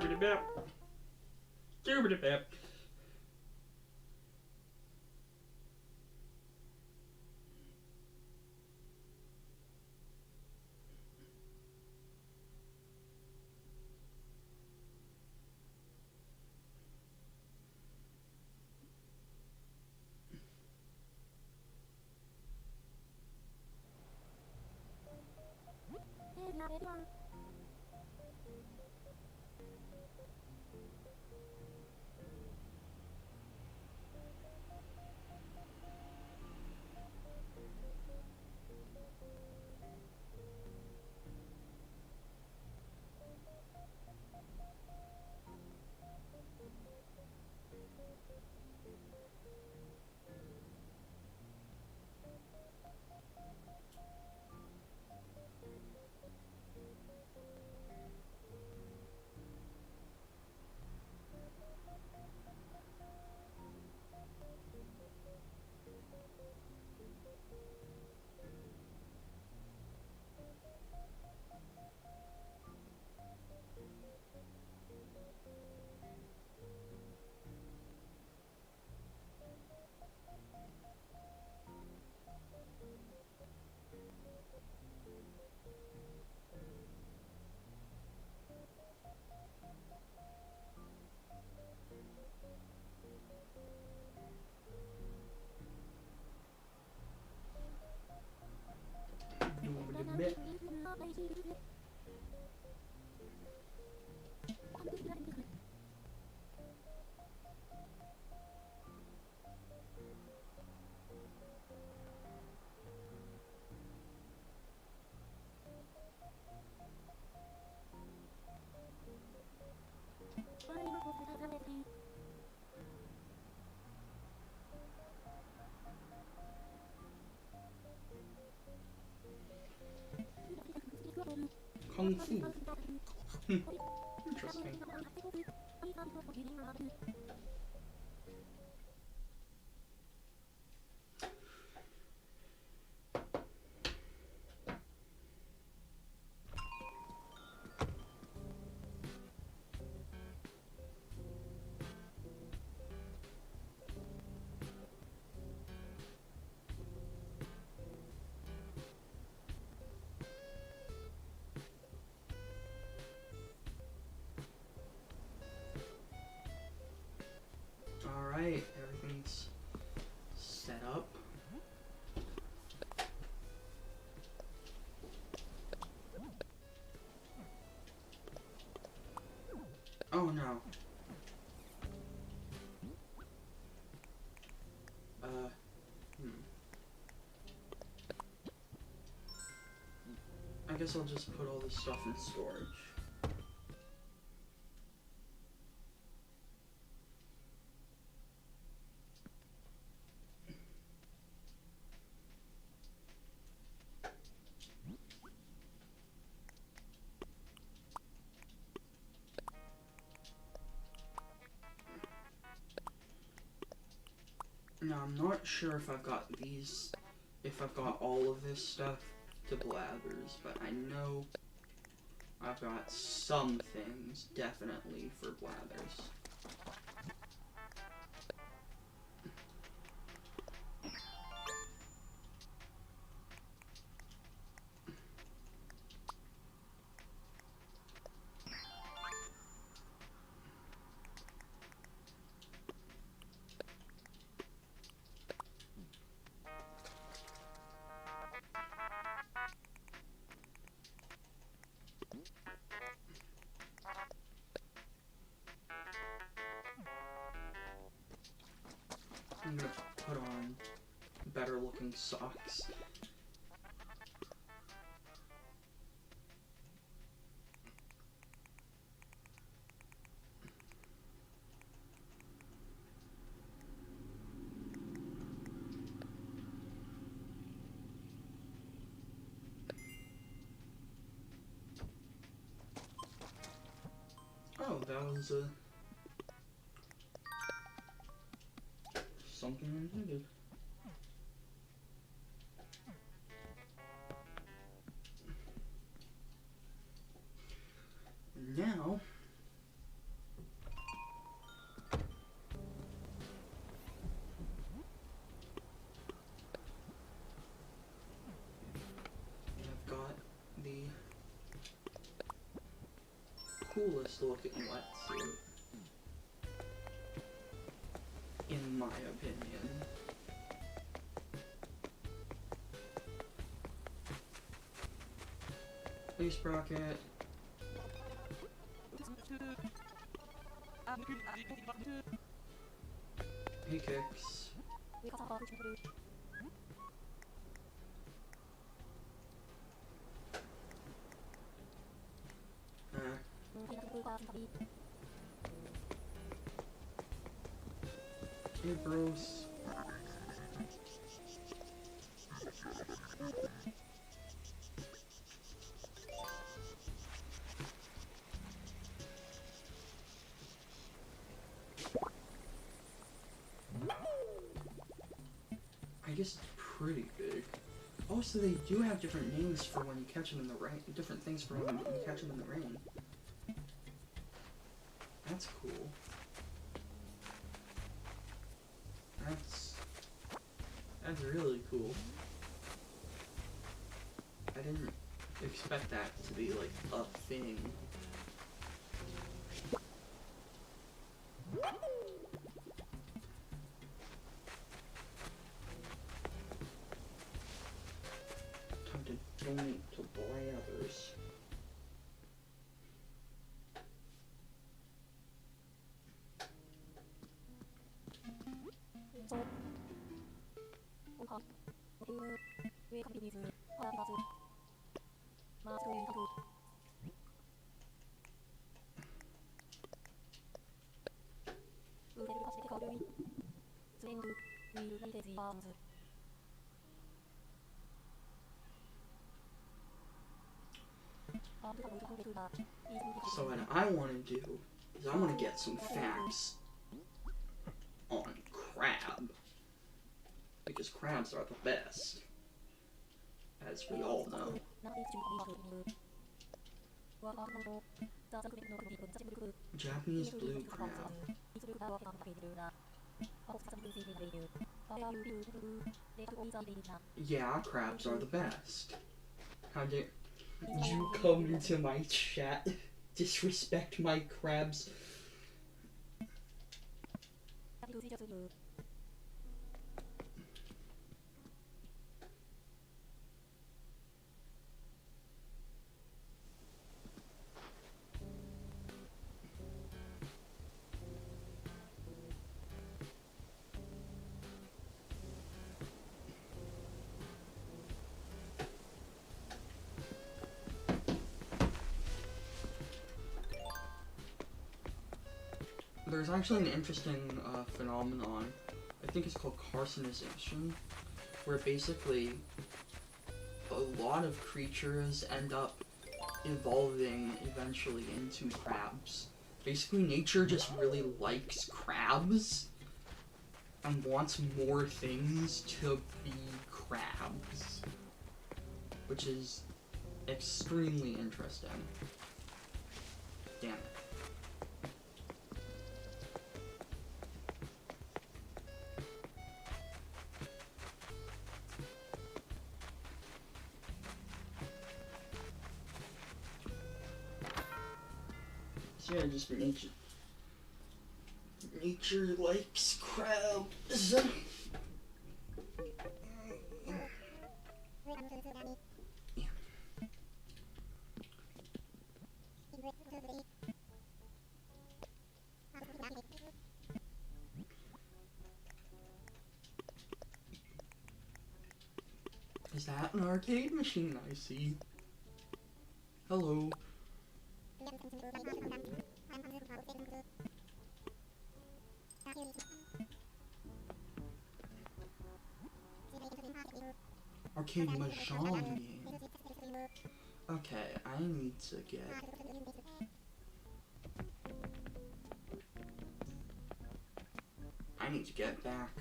Doobity-bip. Doobity-bip. Doobity-bip. Kung Fu. Interesting. Alright, everything's set up. Oh no. I guess I'll just put all this stuff in storage. Now, I'm not sure if I've got all of this stuff to Blathers, but I know I've got some things definitely for Blathers. I'm gonna put on better looking socks. Oh, that was something intended. Now, coolest looking wetsuit, in my opinion. Hey, Sprocket. Hey, Kicks. Hey, Bruce. I guess it's pretty big. Oh, so they do have different names for when you catch them in the rain. Different things for when you catch them in the rain. That's cool. That's really cool. I didn't expect that to be like a thing. Time to donate to Blathers. So what I want to do is I want to get some facts on crab, because crabs are the best, as we all know. Japanese blue crab. Yeah, crabs are the best. How dare you come into my chat, disrespect my crabs? There's actually an interesting phenomenon, I think it's called carcinization, where basically a lot of creatures end up evolving eventually into crabs. Basically, nature just really likes crabs and wants more things to be crabs, which is extremely interesting. Damn it. Yeah, just nature. Nature likes crabs. Is that an arcade machine I see? Hello. Arcade mahjong game. Okay, I need to get back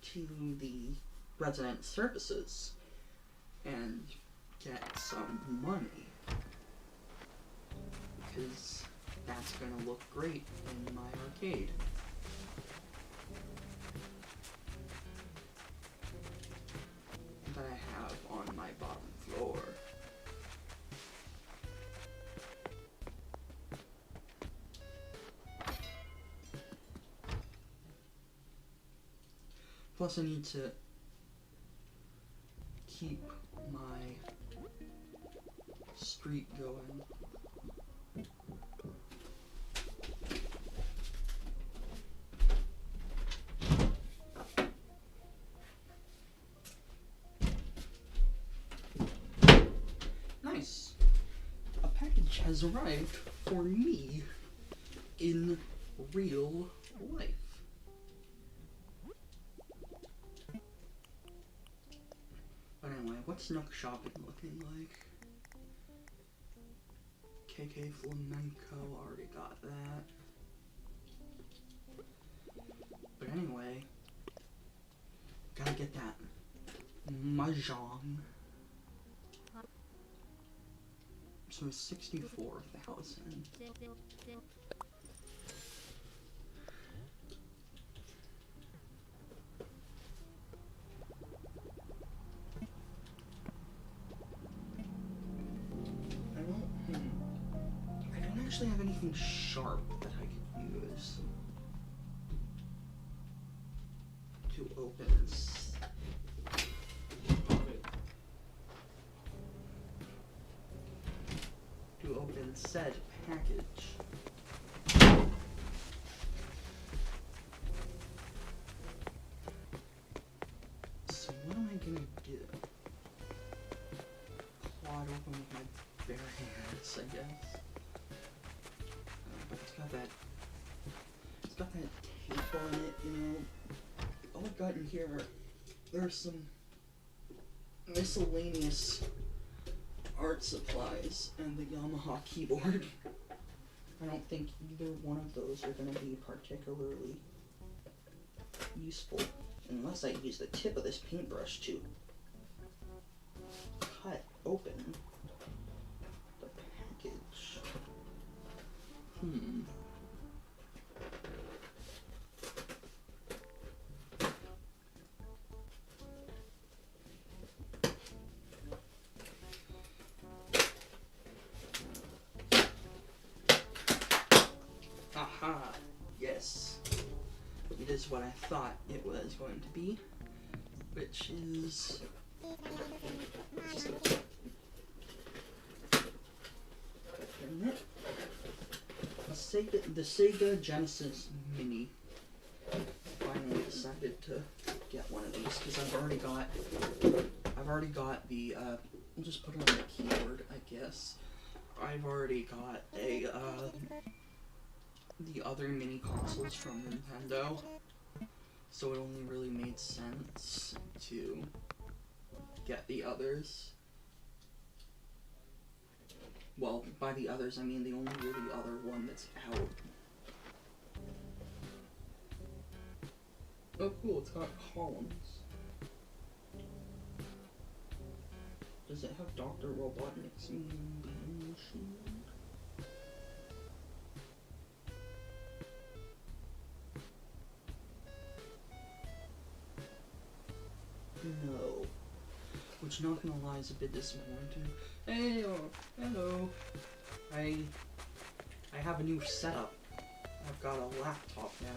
to the resident services and get some money, because that's gonna look great in my arcade. That I have on my bottom floor. Plus I need to keep my streak going. Nice. A package has arrived for me in real life. But anyway, what's Nook Shopping looking like? KK Flamenco, already got that. But anyway, gotta get that Mahjong. So it's 64,000. I don't actually have anything sharp that I could use to open said package. So what am I gonna do? Claw it open with my bare hands, I guess. But it's got that tape on it, you know. All I've got in here, there's some miscellaneous art supplies and the Yamaha keyboard. I don't think either one of those are going to be particularly useful unless I use the tip of this paintbrush to cut open the package. Aha! Yes. It is what I thought it was going to be, which is the Sega Genesis Mini. Finally decided to get one of these because I've already got the we'll just put it on the keyboard, I guess. I've already got the other mini consoles from Nintendo, so it only really made sense to get the others. Well, by the others, I mean the only really other one that's out. Oh cool, it's got columns. Does it have Dr. Robotnik's machine? No. Which, not gonna lie, is a bit disappointing. Hey, hello. I have a new setup. I've got a laptop now.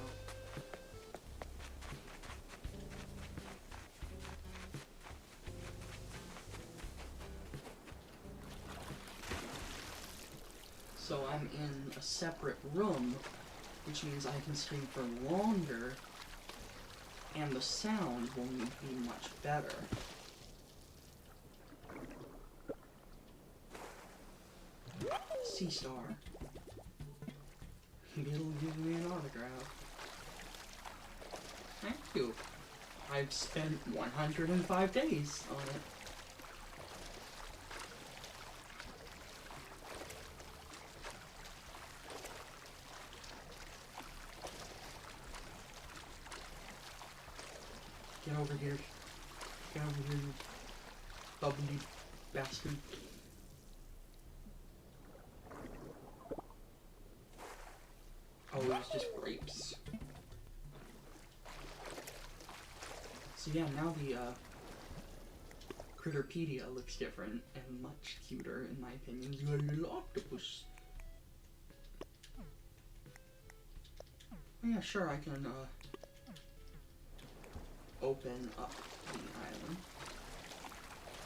So I'm in a separate room, which means I can stream for longer, and the sound will be much better. C-Star. It'll give me an autograph. Thank you. I've spent 105 days on it. Get over here. Get over here, you bubbly bastard. Oh, it was just grapes. So yeah, now the Critterpedia looks different and much cuter in my opinion. You got a little octopus. Oh yeah, sure, I can open up the island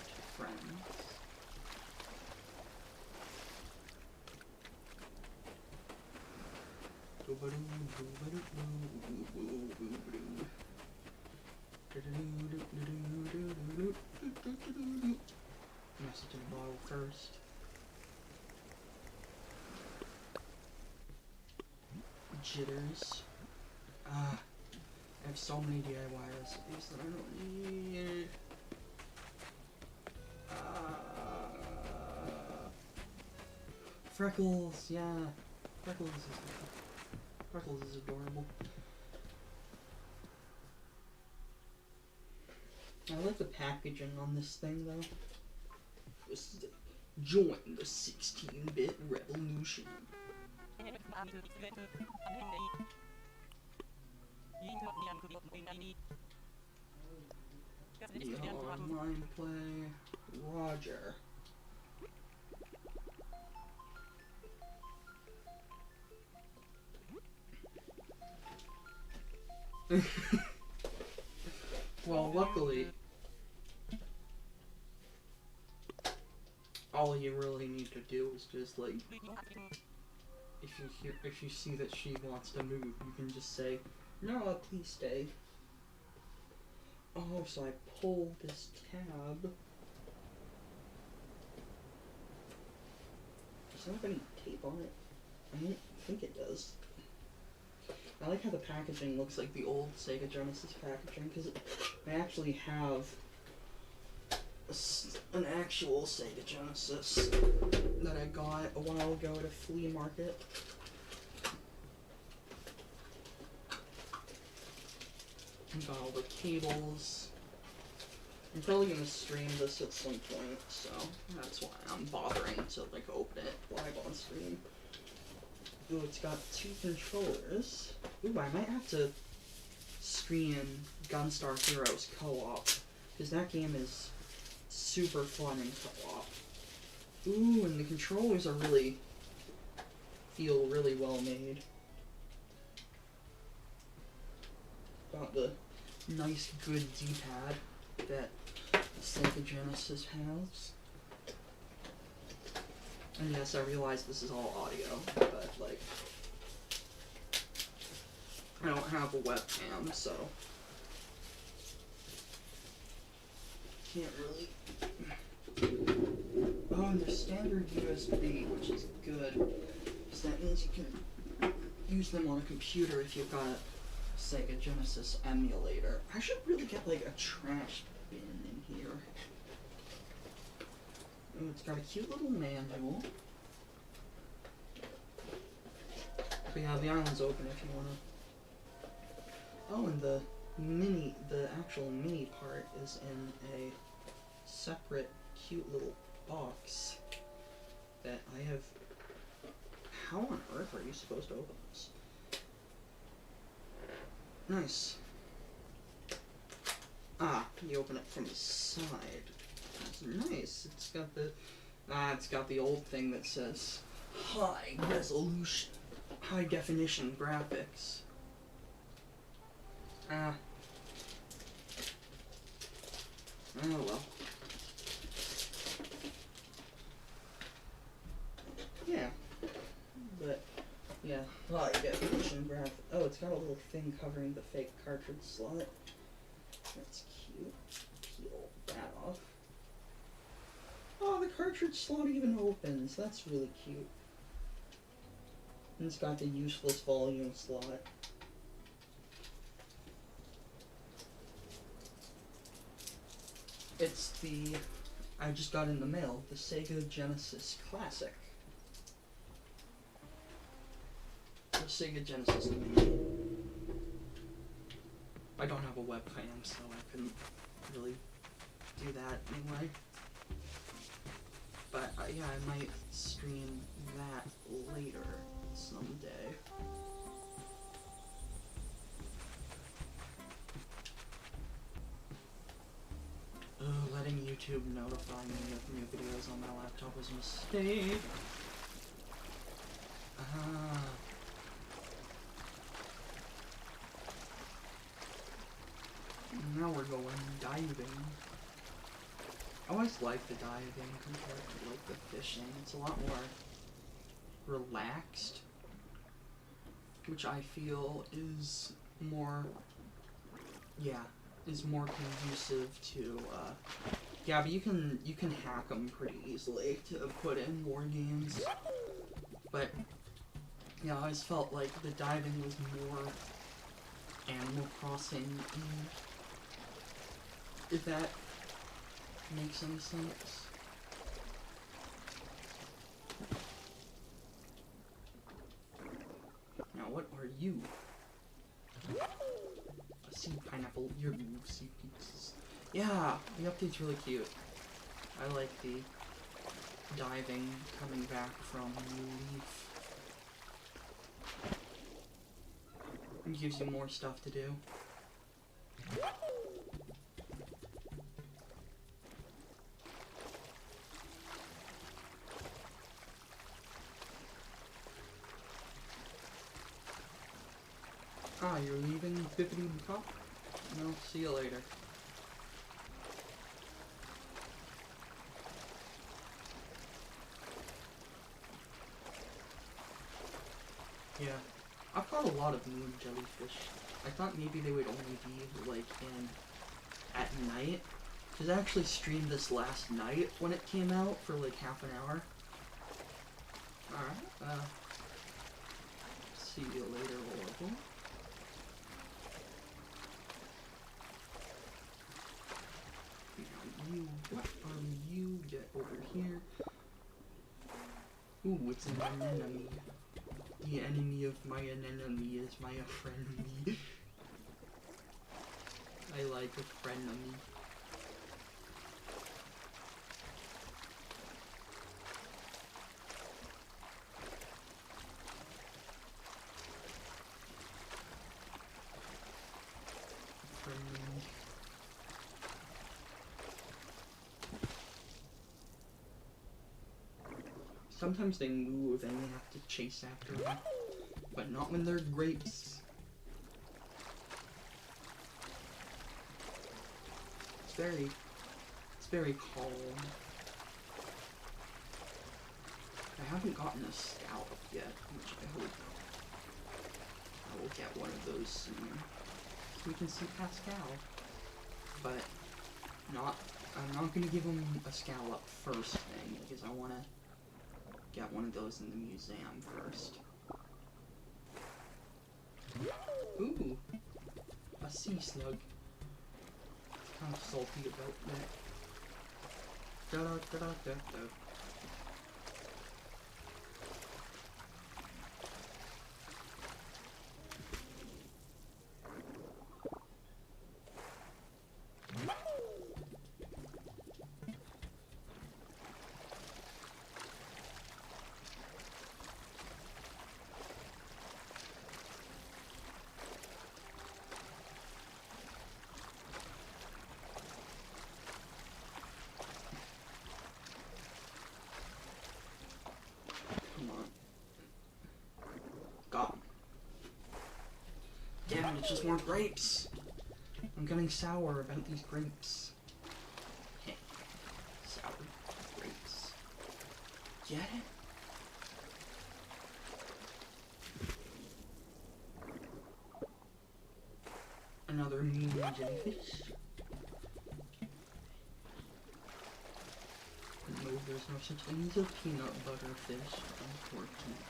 to friends. Message in the bottle first. Jitters. I have so many DIY recipes that I don't need. Freckles, yeah. Freckles is adorable. I like the packaging on this thing though. This is join the 16-bit revolution. The online play, Roger. Well, luckily, all you really need to do is just like, if you see that she wants to move, you can just say, "No, please stay." Oh, so I pull this tab. Does it have any tape on it? I don't think it does. I like how the packaging looks like the old Sega Genesis packaging, because I actually have an actual Sega Genesis that I got a while ago at a flea market. I got all the cables. I'm probably going to stream this at some point, so that's why I'm bothering to like open it live on stream. Ooh, it's got 2 controllers. Ooh, I might have to stream Gunstar Heroes co-op, because that game is super fun in co-op. Ooh, and the controllers are feel really well made. Got the nice, good D-pad that Sega Genesis has. And yes, I realize this is all audio, but like, I don't have a webcam, so can't really. Oh, and there's standard USB, which is good, because that means you can use them on a computer if you've got a Sega Genesis emulator. I should really get like a trash bin in here. Oh, it's got a cute little manual. But yeah, the island's open if you wanna. Oh, and the actual mini part is in a separate cute little box that I have. How on earth are you supposed to open this? Nice. Ah, you open it from the side. That's nice. It's got the old thing that says high resolution, high definition graphics. Oh well. Yeah. But yeah, high definition graphic. Oh, it's got a little thing covering the fake cartridge slot. That's cute. Peel that off. Oh, the cartridge slot even opens. That's really cute. And it's got the useless volume slot. It's I just got in the mail, the Sega Genesis Classic. The Sega Genesis Mini. I don't have a webcam, so I couldn't really do that anyway. But yeah, I might stream that later someday. Letting YouTube notify me of new videos on my laptop was a mistake. Now we're going diving. I always like the diving compared to like the fishing. It's a lot more relaxed, which I feel is more, is more conducive to, yeah, but you can hack them pretty easily to put in more games. But, yeah, I always felt like the diving was more Animal Crossing, if that makes any sense. Now, what are you? A sea pineapple. You're sea pizzas. Yeah, the update's really cute. I like the diving coming back from New Leaf. It gives you more stuff to do. Ah, you're leaving Bippity Pop? No, see you later. Yeah, I've caught a lot of moon jellyfish. I thought maybe they would only be, like, at night. Because I actually streamed this last night when it came out for, like, half an hour. Alright, see you later, Oracle. Now you, what are you? Get over here. Ooh, it's an anemone. The enemy of my anemone is my frenemy. I like a frenemy. Sometimes they move and you have to chase after them, but not when they're grapes. It's very calm. I haven't gotten a scallop yet, which I hope I will get one of those soon. So we can see Pascal, but I'm not gonna give him a scallop first thing, because I wanna get one of those in the museum first. Ooh, a sea slug. Kind of salty about that. Da da da da da da. Damn it, it's just more grapes. I'm getting sour about these grapes. Heh. Sour grapes. Get it? Another mean jellyfish. No, there's no such thing as a peanut butter fish, unfortunately.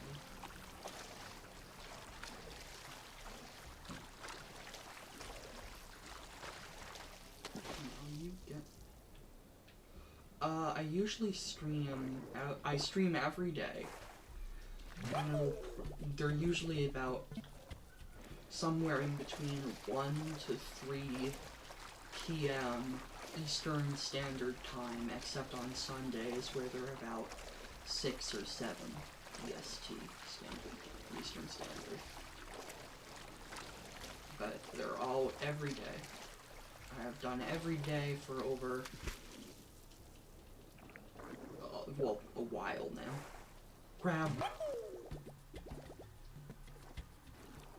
I usually stream, I stream every day. They're usually about somewhere in between 1 to 3 p.m. Eastern Standard Time, except on Sundays where they're about 6 or 7 EST Eastern Standard. But they're all every day. I have done every day for over, well, a while now. Crab.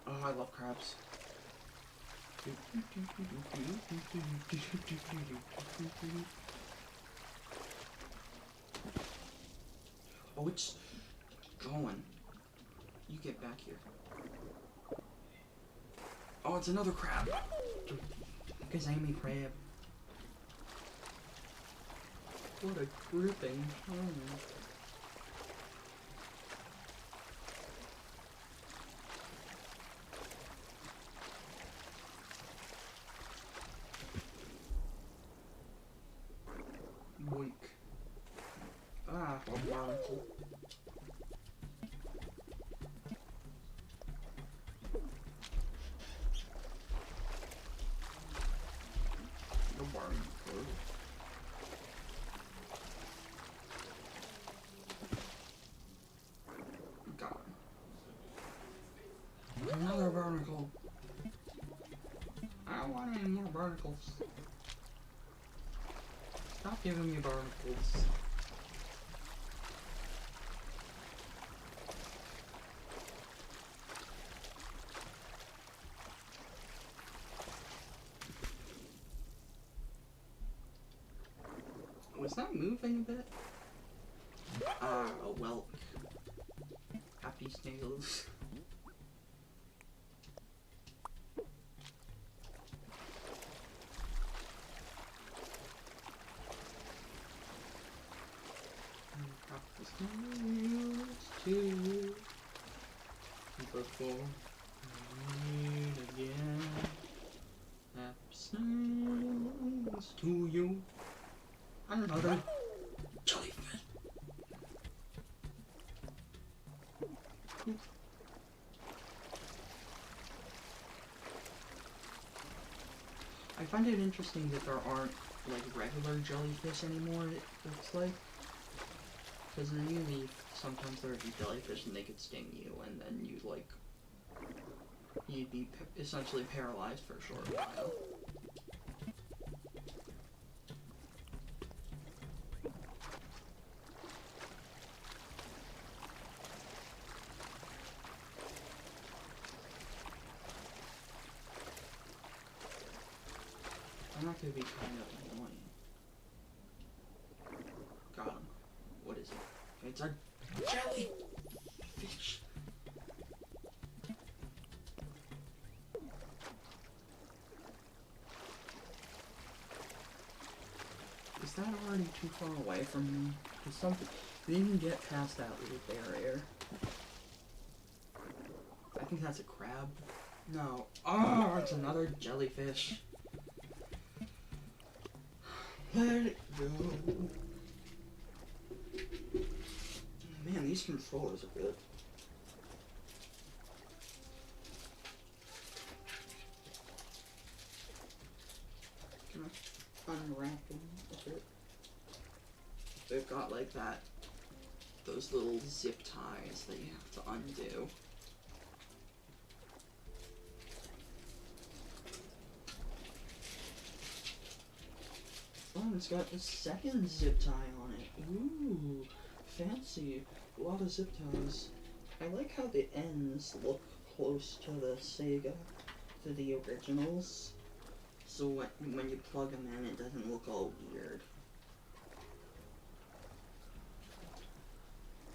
Oh, I love crabs. Oh, it's going. You get back here. Oh, it's another crab. Gazami crab. What a grouping. Boink. Ah, a barnacle. A barnacle. Got it. Another barnacle. I don't want any more barnacles. Stop giving me barnacles. Was that moving a bit? Ah, a whelk. Happy snails. Happy snails to you before we meet again. Happy snails to you. Another jellyfish. I find it interesting that there aren't like regular jellyfish anymore, it looks like. Because in New Leaf, sometimes there would be jellyfish and they could sting you, and then you'd be essentially paralyzed for a short while. I'm not gonna be kind of annoying. Got him. What is it? It's a jellyfish. Is that already too far away from me? Cause something they didn't get past that little barrier. I think that's a crab. No. Oh, it's another jellyfish. Let it go. Man, these controllers are good. Can I unwrap them a bit? They've got like that, those little zip ties that you have to undo. Oh, it's got a second zip tie on it. Ooh, fancy. A lot of zip ties. I like how the ends look close to the Sega, to the originals. So when you plug them in, it doesn't look all weird.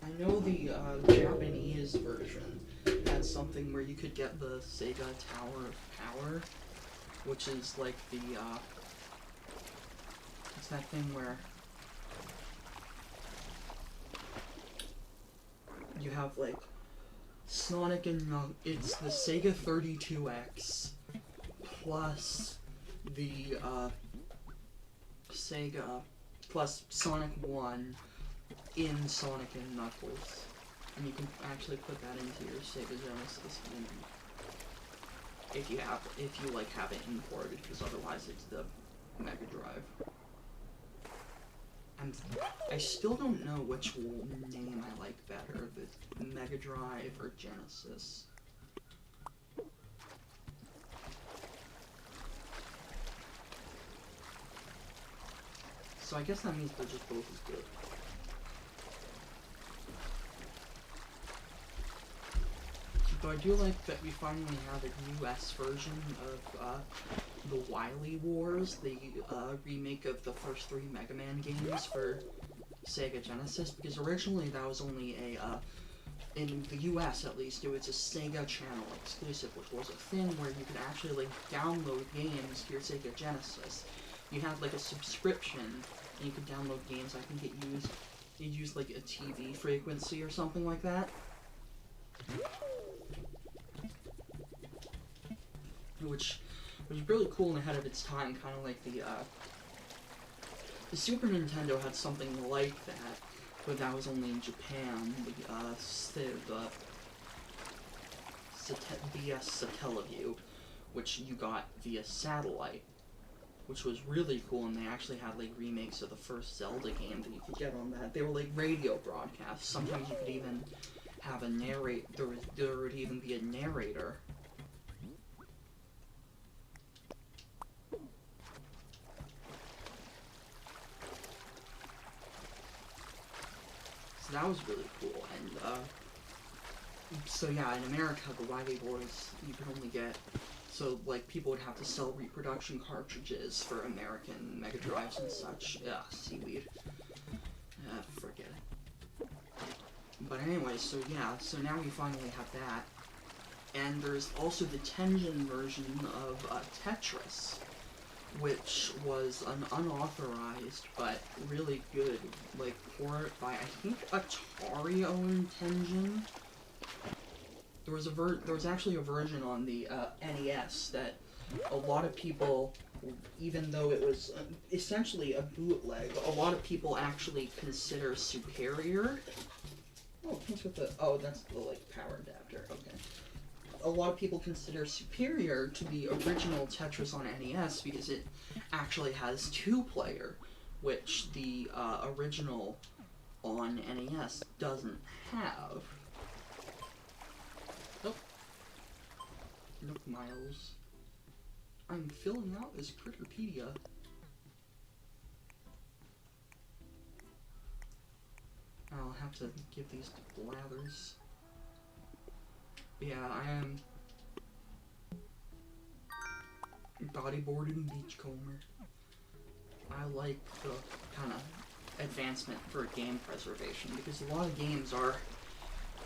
I know the Japanese version had something where you could get the Sega Tower of Power, which is like the, it's that thing where you have like Sonic and it's the Sega 32X plus the Sega plus Sonic 1 in Sonic and Knuckles, and you can actually put that into your Sega Genesis if you have it imported, because otherwise it's the Mega Drive. I still don't know which name I like better, the Mega Drive or Genesis. So I guess that means they're just both as good. So I do like that we finally have a US version of the Wily Wars, the remake of the first 3 Mega Man games for Sega Genesis, because originally that was only a, in the US at least, it was a Sega Channel exclusive, which was a thing where you could actually like download games to your Sega Genesis. You had like a subscription, and you could download games. I think it used like a TV frequency or something like that. Which was really cool and ahead of its time, kind of like the Super Nintendo had something like that, but that was only in Japan. The Satellaview, which you got via satellite, which was really cool, and they actually had like remakes of the first Zelda game that you could get on that. They were like radio broadcasts. Sometimes you could even have a there would even be a narrator. So that was really cool, and so yeah, in America, the Wily Wars, you could only get, so like people would have to sell reproduction cartridges for American Mega Drives and such. Yeah, seaweed. Forget it. But anyway, so yeah, so now we finally have that. And there's also the Tengen version of Tetris, which was an unauthorized but really good like port by, I think, Atari owned Tengen. There was actually a version on the NES that a lot of people, even though it was essentially a bootleg, a lot of people actually consider superior. Oh, thanks with the, oh, that's the like power adapter. Okay. A lot of people consider superior to the original Tetris on NES because it actually has 2-player, which the original on NES doesn't have. Oh. Look, Miles. I'm filling out this Critterpedia. I'll have to give these to Blathers. Yeah, I am bodyboard and beachcomber. I like the kind of advancement for game preservation, because a lot of games are,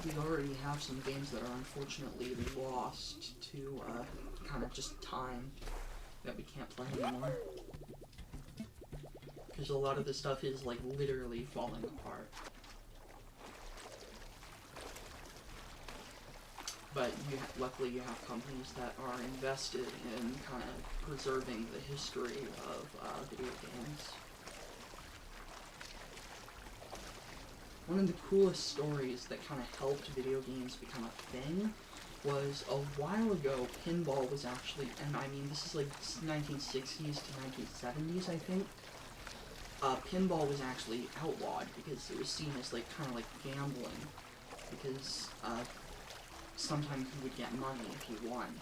we already have some games that are unfortunately lost to kind of just time, that we can't play anymore. Because a lot of the stuff is like literally falling apart. But luckily you have companies that are invested in kind of preserving the history of video games. One of the coolest stories that kind of helped video games become a thing was a while ago, pinball was actually, and I mean this is like 1960s to 1970s, I think. Pinball was actually outlawed because it was seen as like kind of like gambling, because sometimes you would get money if you won.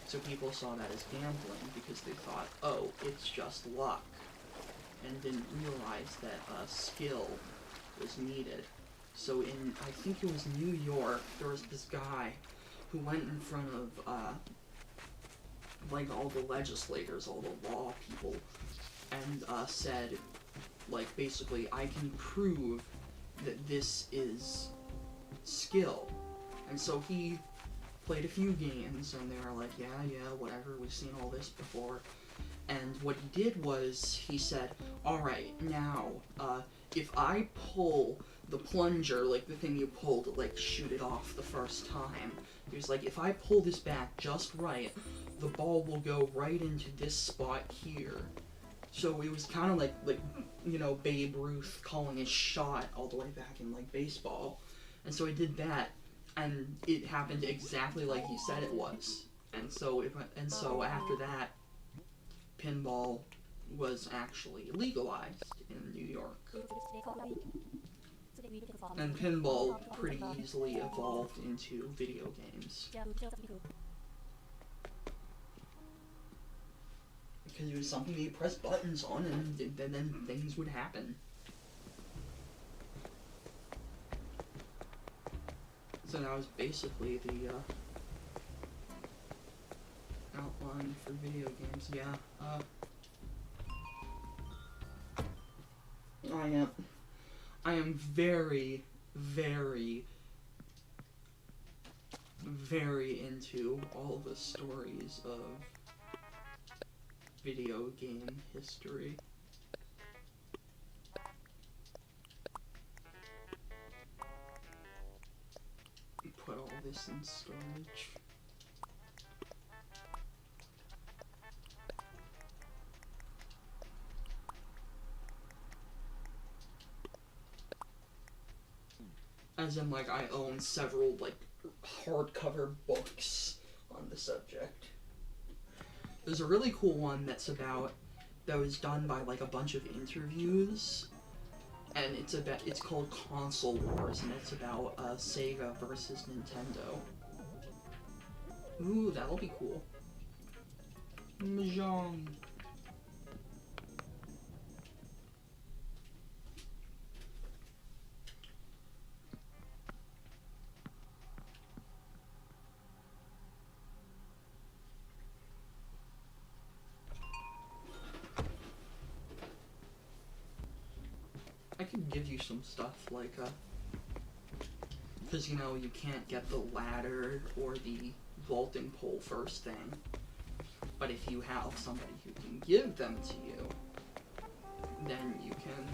So people saw that as gambling because they thought, oh, it's just luck, and didn't realize that skill was needed. So in, I think it was New York, there was this guy who went in front of like all the legislators, all the law people, and said, like, basically, I can prove that this is skill. And so he played a few games, and they were like, yeah, whatever, we've seen all this before. And what he did was, he said, alright, now, if I pull the plunger, like the thing you pull to, like, shoot it off the first time, he was like, if I pull this back just right, the ball will go right into this spot here. So it was kind of like, you know, Babe Ruth calling his shot all the way back in, like, baseball. And so he did that, and it happened exactly like he said it was. And so after that, pinball was actually legalized in New York. And pinball pretty easily evolved into video games. Because it was something you press buttons on, and then things would happen. So So that was basically the outline for video games. Yeah. I am very, very, very into all the stories of video game history. Put all this in storage. As in, like, I own several, like, hardcover books on the subject. There's a really cool one that was done by, like, a bunch of interviews, and it's called Console Wars, and it's about, Sega versus Nintendo. Ooh, that'll be cool. Mahjong. I could give you some stuff, like, because, you know, you can't get the ladder or the vaulting pole first thing. But if you have somebody who can give them to you, then you can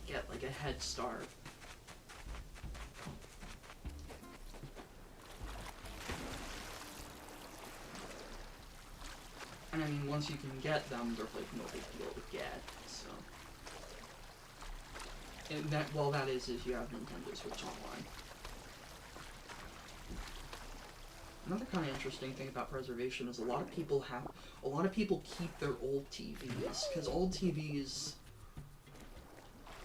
get, like, a head start. And I mean, once you can get them, they're, like, no big deal to get, so. And that is if you have Nintendo Switch Online. Another kind of interesting thing about preservation is a lot of people keep their old TVs, because old TVs,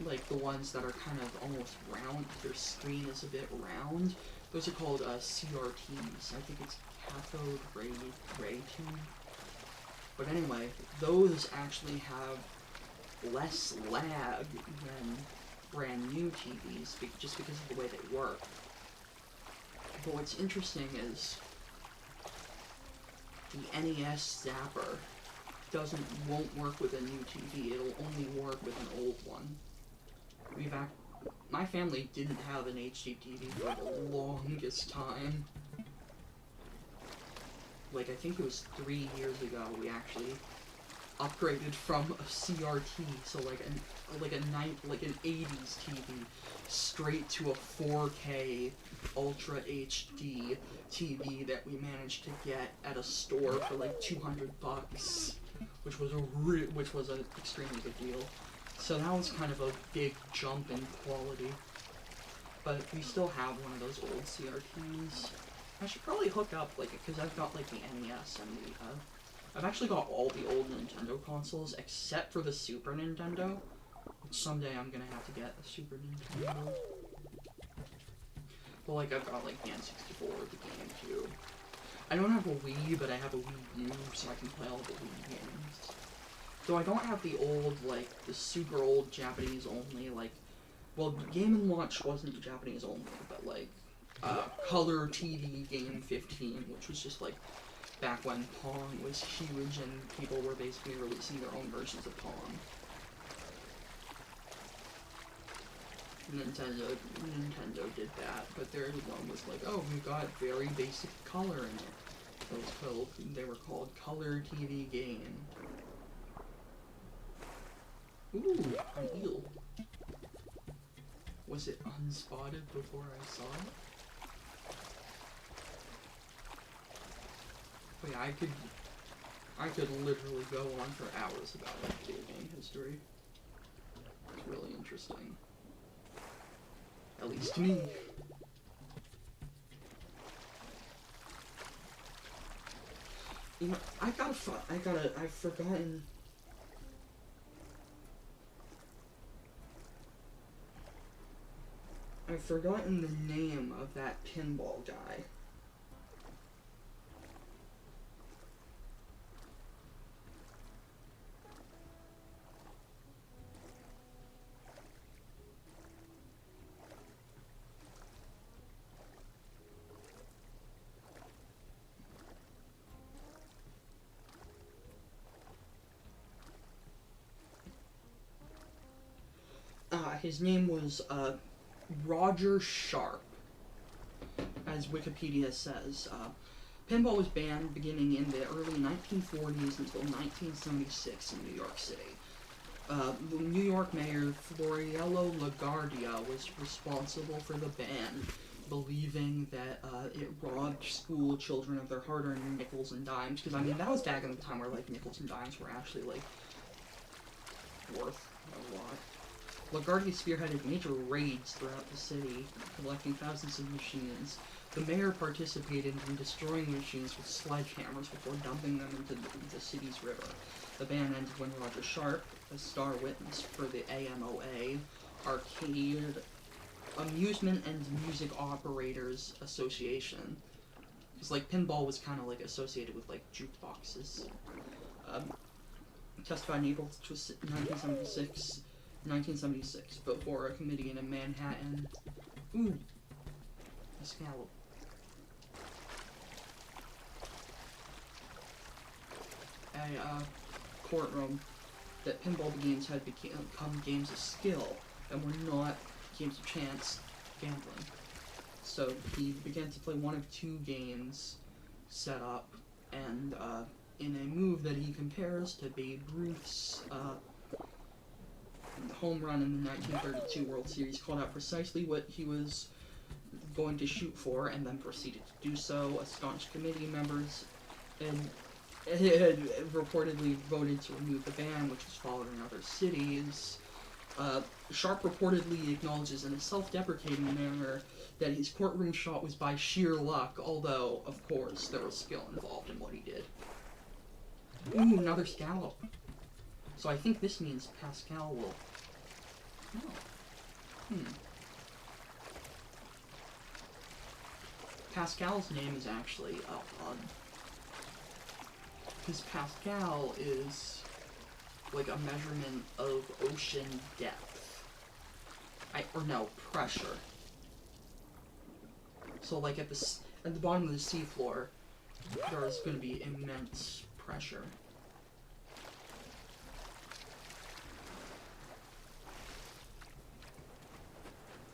like the ones that are kind of almost round, their screen is a bit round, those are called CRTs. I think it's cathode ray tube. But anyway, those actually have less lag than brand new TVs, just because of the way they work. But what's interesting is the NES Zapper won't work with a new TV. It'll only work with an old one. My family didn't have an HD TV for the longest time. Like, I think it was 3 years ago we actually upgraded from a CRT, so like an 80s TV, straight to a 4K Ultra HD TV that we managed to get at a store for like $200, which was an extremely good deal. So that was kind of a big jump in quality. But we still have one of those old CRTs. I should probably hook up, like, because I've got, like, the NES and the, I've actually got all the old Nintendo consoles, except for the Super Nintendo, which someday I'm gonna have to get a Super Nintendo. But, like, I've got, like, the N64, the GameCube. I don't have a Wii, but I have a Wii U, so I can play all the Wii games. Though I don't have the old, like, the super old Japanese only, like, well, Game & Watch wasn't Japanese only, but, like, Color TV Game 15, which was just, like, back when Pong was huge and people were basically releasing their own versions of Pong. Nintendo did that, but their one was like, oh, we got very basic color in it. They were called Color TV Game. Ooh, an eel. Was it unspotted before I saw it? But yeah, I could literally go on for hours about video game history. It's really interesting. At least to me. You know, I've forgotten. I've forgotten the name of that pinball guy. His name was Roger Sharp, as Wikipedia says. Pinball was banned beginning in the early 1940s until 1976 in New York City. The New York mayor, Floriello LaGuardia, was responsible for the ban, believing that it robbed school children of their hard-earned nickels and dimes. Because, I mean, that was back in the time where, like, nickels and dimes were actually, like, worth a lot. LaGuardia spearheaded major raids throughout the city, collecting thousands of machines. The mayor participated in destroying the machines with sledgehammers before dumping them into the city's river. The ban ended when Roger Sharp, a star witness for the AMOA, Arcade Amusement and Music Operators Association. It's like pinball was kind of like associated with like jukeboxes. Testified in April 1976 before a committee in Manhattan. Ooh, a scallop. A courtroom that pinball games had become games of skill and were not games of chance gambling. So he began to play one of two games set up, and in a move that he compares to Babe Ruth's home run in the 1932 World Series, called out precisely what he was going to shoot for, and then proceeded to do so. Astonished committee members and had reportedly voted to remove the ban, which was followed in other cities. Sharp reportedly acknowledges in a self-deprecating manner that his courtroom shot was by sheer luck, although, of course, there was skill involved in what he did. Ooh, another scallop. So I think this means Pascal will... Oh. Pascal's name is actually odd. Because Pascal is like a measurement of ocean depth. Pressure. So like at the bottom of the seafloor, there is going to be immense pressure.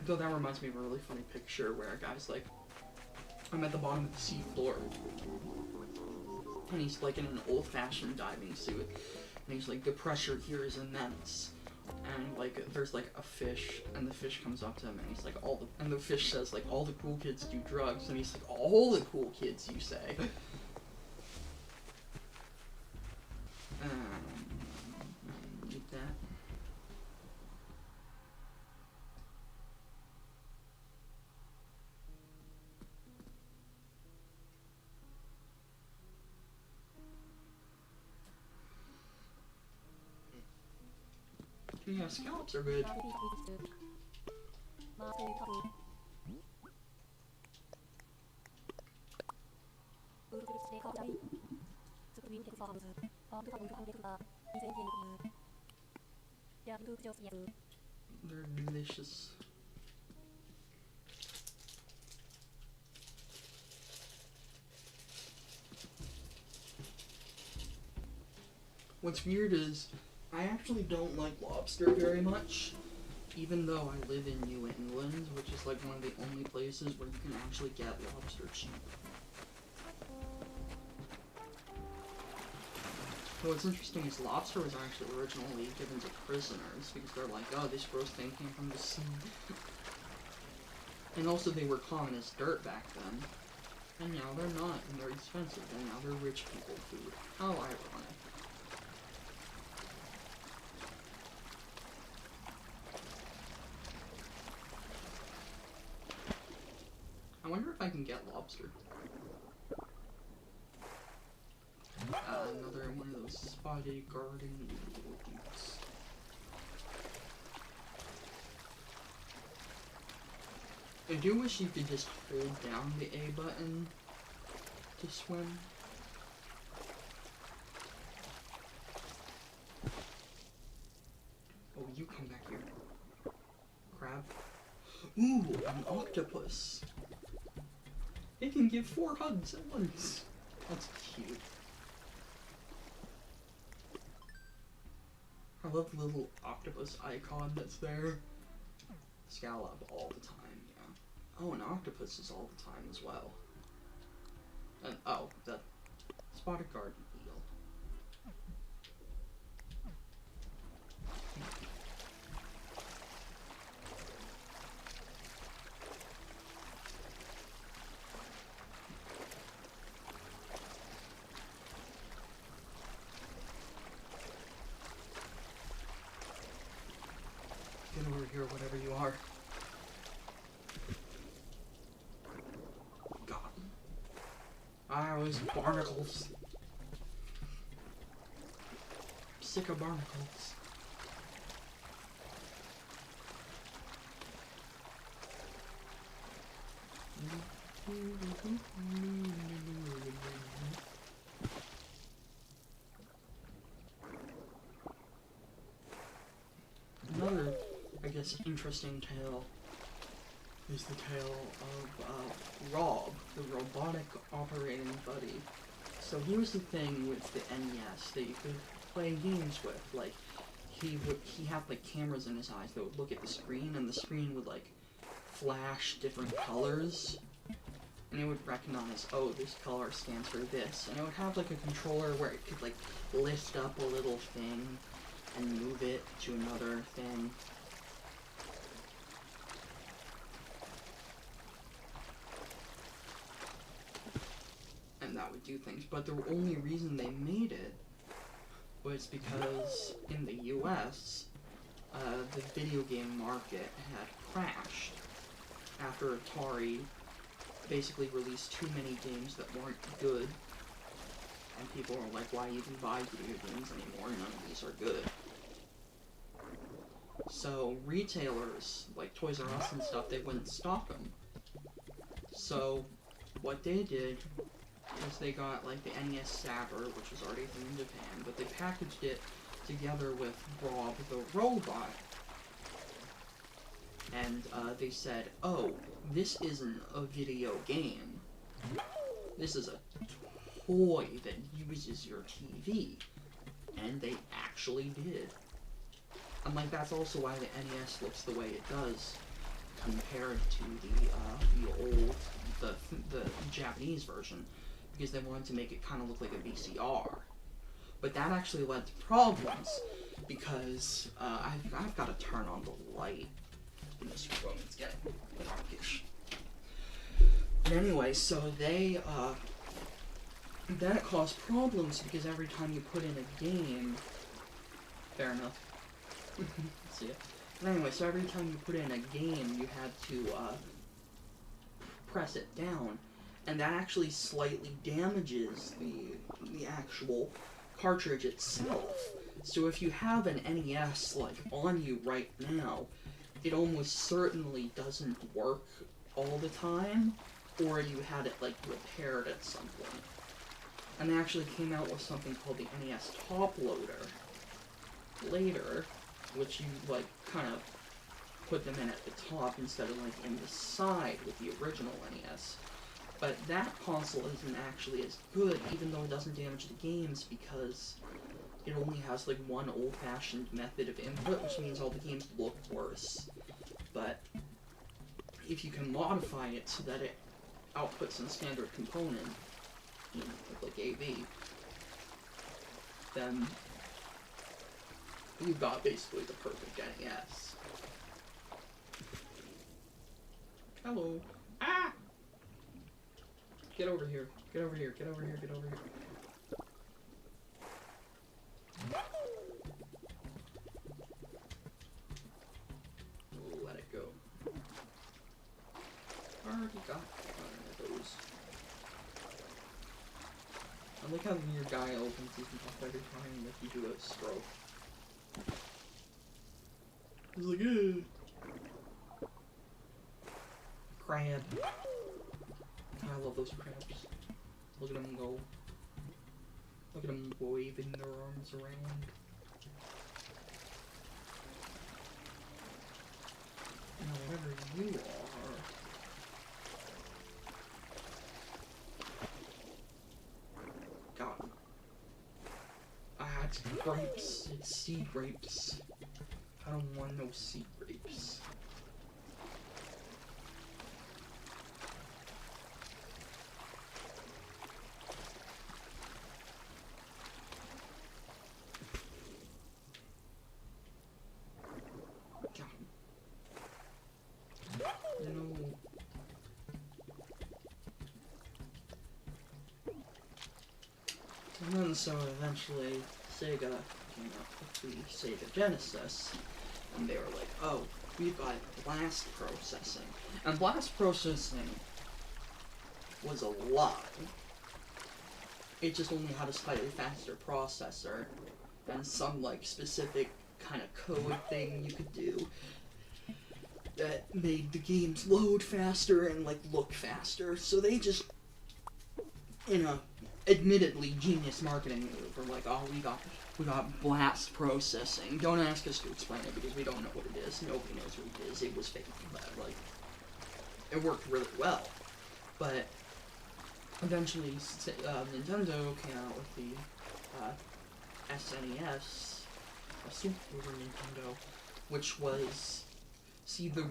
Though that reminds me of a really funny picture where a guy's like, I'm at the bottom of the seafloor, and he's like in an old-fashioned diving suit, and he's like, the pressure here is immense, and like there's like a fish, and the fish comes up to him, and he's like, and the fish says like, all the cool kids do drugs, and he's like, all the cool kids, you say? Get that. Yeah, scallops are good. They're delicious. What's weird is I actually don't like lobster very much, even though I live in New England, which is like one of the only places where you can actually get lobster cheap. So what's interesting is lobster was actually originally given to prisoners because they're like, oh, this gross thing came from the sea. And also they were common as dirt back then. And now they're not, and they're expensive, and now they're rich people food. How ironic. I wonder if I can get lobster. Another one of those spotted garden dukes. I do wish you could just hold down the A button to swim. Oh, you come back here. Crab. Ooh, an octopus. It can give 4 hugs at once. That's cute. I love the little octopus icon that's there. Scallop all the time, yeah. Oh, and octopuses all the time as well. And, oh, the spotted garden eel. Get over here, whatever you are. God. I was barnacles. Sick of barnacles. Another, I guess, interesting tale is the tale of Rob, the robotic operating buddy. So here's the thing with the NES that you could play games with. Like, he had like cameras in his eyes that would look at the screen, and the screen would like flash different colors, and it would recognize, oh, this color stands for this, and it would have like a controller where it could like lift up a little thing and move it to another thing. And that would do things, but the only reason they made it was because in the US, the video game market had crashed after Atari basically released too many games that weren't good, and people were like, why even buy video games anymore? None of these are good. So retailers, like Toys R Us and stuff, they wouldn't stock them. So what they did was they got like the NES Saber, which was already in Japan, but they packaged it together with Rob the Robot. And they said, oh, this isn't a video game. This is a toy that uses your TV. And they actually did. And like, that's also why the NES looks the way it does compared to the Japanese version, because they wanted to make it kind of look like a VCR. But that actually led to problems, because I've got to turn on the light. This room is getting darkish. But anyway, so they, that caused problems, because every time you put in a game, fair enough. See ya. But anyway, so every time you put in a game, you had to, press it down, and that actually slightly damages the actual cartridge itself. So if you have an NES, like, on you right now, it almost certainly doesn't work all the time, or you had it, like, repaired at some point. And they actually came out with something called the NES Top Loader later, which you, like, kind of put them in at the top instead of, like, in the side with the original NES. But that console isn't actually as good, even though it doesn't damage the games, because it only has, like, one old-fashioned method of input, which means all the games look worse. But if you can modify it so that it outputs some standard component, you know, like AV, then you've got basically the perfect NES. Hello. Ah! Get over here. Get over here. Get over here. Get over here. Let it go. Already got one of those. I like how your guy opens his mouth every time that you do a stroke. He's like, ew. Crab. I love those crabs. Look at them go. Look at them waving their arms around. Now, whatever you are. God. Ah, it's grapes. It's sea grapes. I don't want no sea grapes. And so eventually Sega came up with the Sega Genesis, and they were like, oh, we've got blast processing. And blast processing was a lot. It just only had a slightly faster processor and some like specific kind of code thing you could do that made the games load faster and like look faster. So they just, in a admittedly genius marketing move, were like, oh, we got blast processing. Don't ask us to explain it because we don't know what it is. Nobody knows what it is. It was fake, but like it worked really well. But eventually, Nintendo came out with the SNES, a Super Nintendo, which was,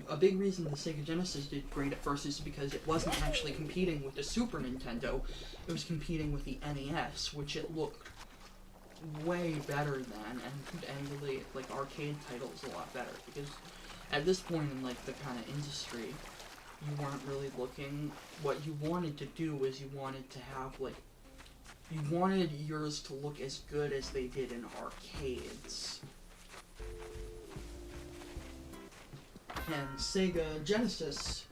a big reason the Sega Genesis did great at first is because it wasn't actually competing with the Super Nintendo, it was competing with the NES, which it looked way better than, and really, like, arcade titles a lot better, because at this point in, like, the kind of industry, you weren't really looking, what you wanted to do was you wanted to have, like, you wanted yours to look as good as they did in arcades. And Sega Genesis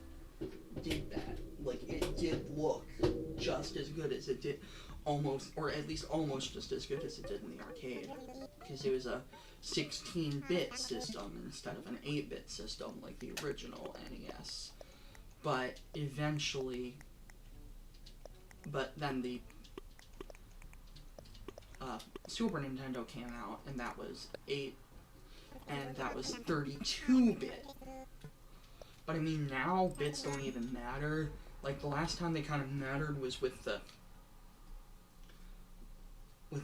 did that. Like, it did look just as good as it did, almost, or at least almost just as good as it did in the arcade. Because it was a 16-bit system instead of an 8-bit system like the original NES. But eventually, then the Super Nintendo came out, and that was 8, and that was 32-bit. But I mean, now bits don't even matter. Like, the last time they kind of mattered was with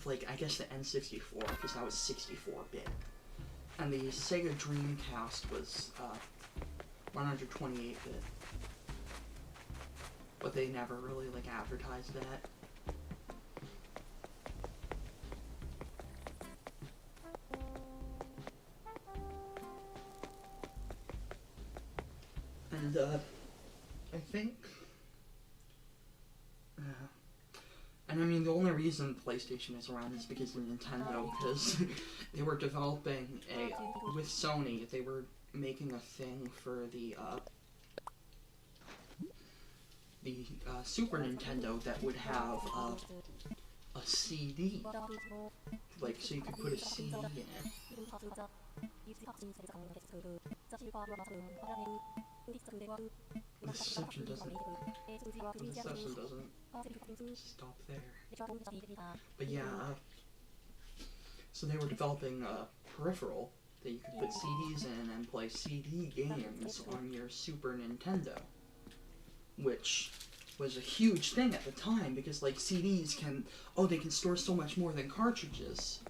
like, I guess the N64, because that was 64-bit. And the Sega Dreamcast was 128-bit. But they never really, like, advertised that. And, I think, and I mean, the only reason PlayStation is around is because of Nintendo, because they were developing with Sony, they were making a thing for the Super Nintendo that would have, a CD, like, so you could put a CD in it. The section doesn't stop there. But yeah, so they were developing a peripheral that you could put CDs in and play CD games on your Super Nintendo, which was a huge thing at the time because, like, CDs they can store so much more than cartridges.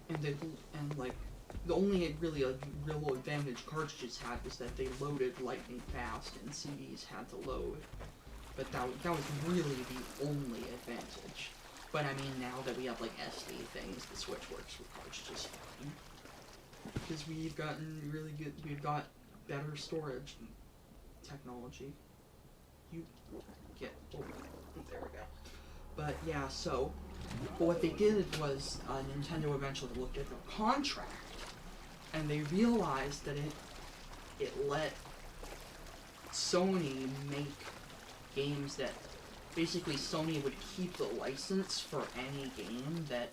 And like, the only really real advantage cartridges had was that they loaded lightning fast and CDs had to load. But that was really the only advantage. But I mean, now that we have, like, SD things, the Switch works with cartridges fine. Because we've got better storage technology. There we go. But yeah, so, but what they did was, Nintendo eventually looked at their contract, and they realized that it let Sony make games that, basically Sony would keep the license for any game that,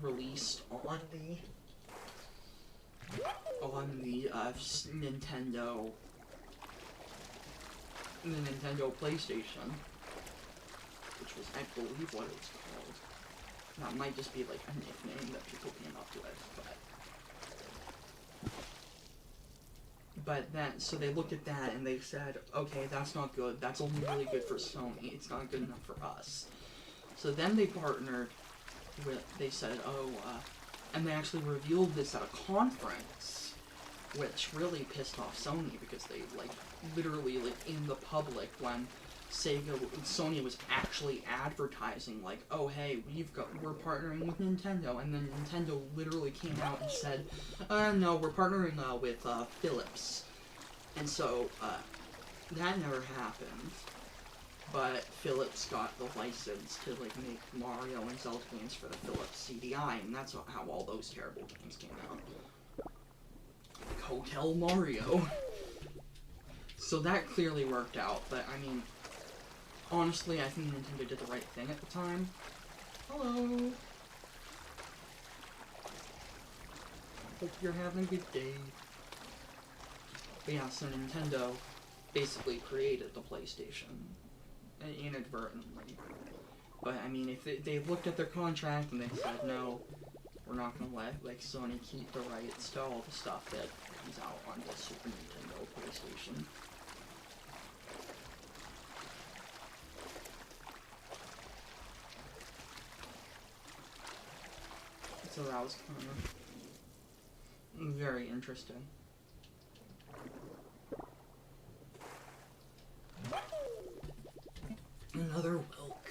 released on the Nintendo PlayStation, which was, I believe, what it was called. That might just be, like, a nickname that people came up with, but then, so they looked at that and they said, okay, that's not good, that's only really good for Sony, it's not good enough for us. So then they partnered with, they said, and they actually revealed this at a conference, which really pissed off Sony, because they, like, literally, like, in the public, when Sony was actually advertising, like, oh, hey, we're partnering with Nintendo, and then Nintendo literally came out and said, no, we're partnering, with, Philips. And so, that never happened. but Philips got the license to like make Mario and Zelda games for the Philips CDI, and that's how all those terrible games came out. Like Hotel Mario. So that clearly worked out, but I mean, honestly, I think Nintendo did the right thing at the time. Hello. Hope you're having a good day. But yeah, so Nintendo basically created the PlayStation inadvertently. But I mean, if they looked at their contract and they said, no, we're not gonna let like Sony keep the rights to all the stuff that comes out on the Super Nintendo PlayStation. So that was kind of very interesting. Another Wilk.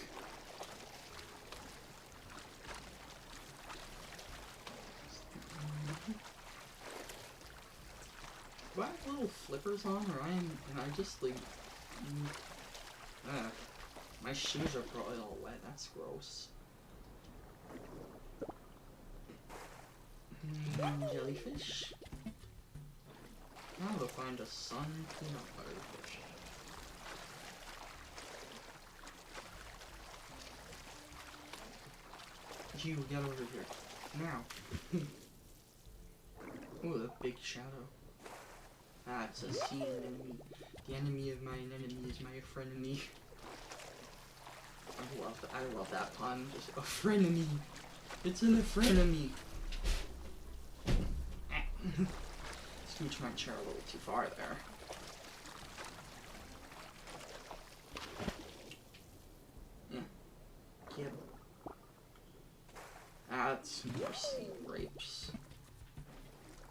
Do I have little flippers on, or am I just like... my shoes are probably all wet, that's gross. Jellyfish? Now to find a sun peanut butter fish. You get over here. Now. Ooh, a big shadow. Ah, it says see an enemy. The enemy of mine enemy is my frenemy. I love that pun. Just a frenemy. It's an frenemy. Scooch my chair a little too far there. Yeah. Yep. Add some more sea grapes.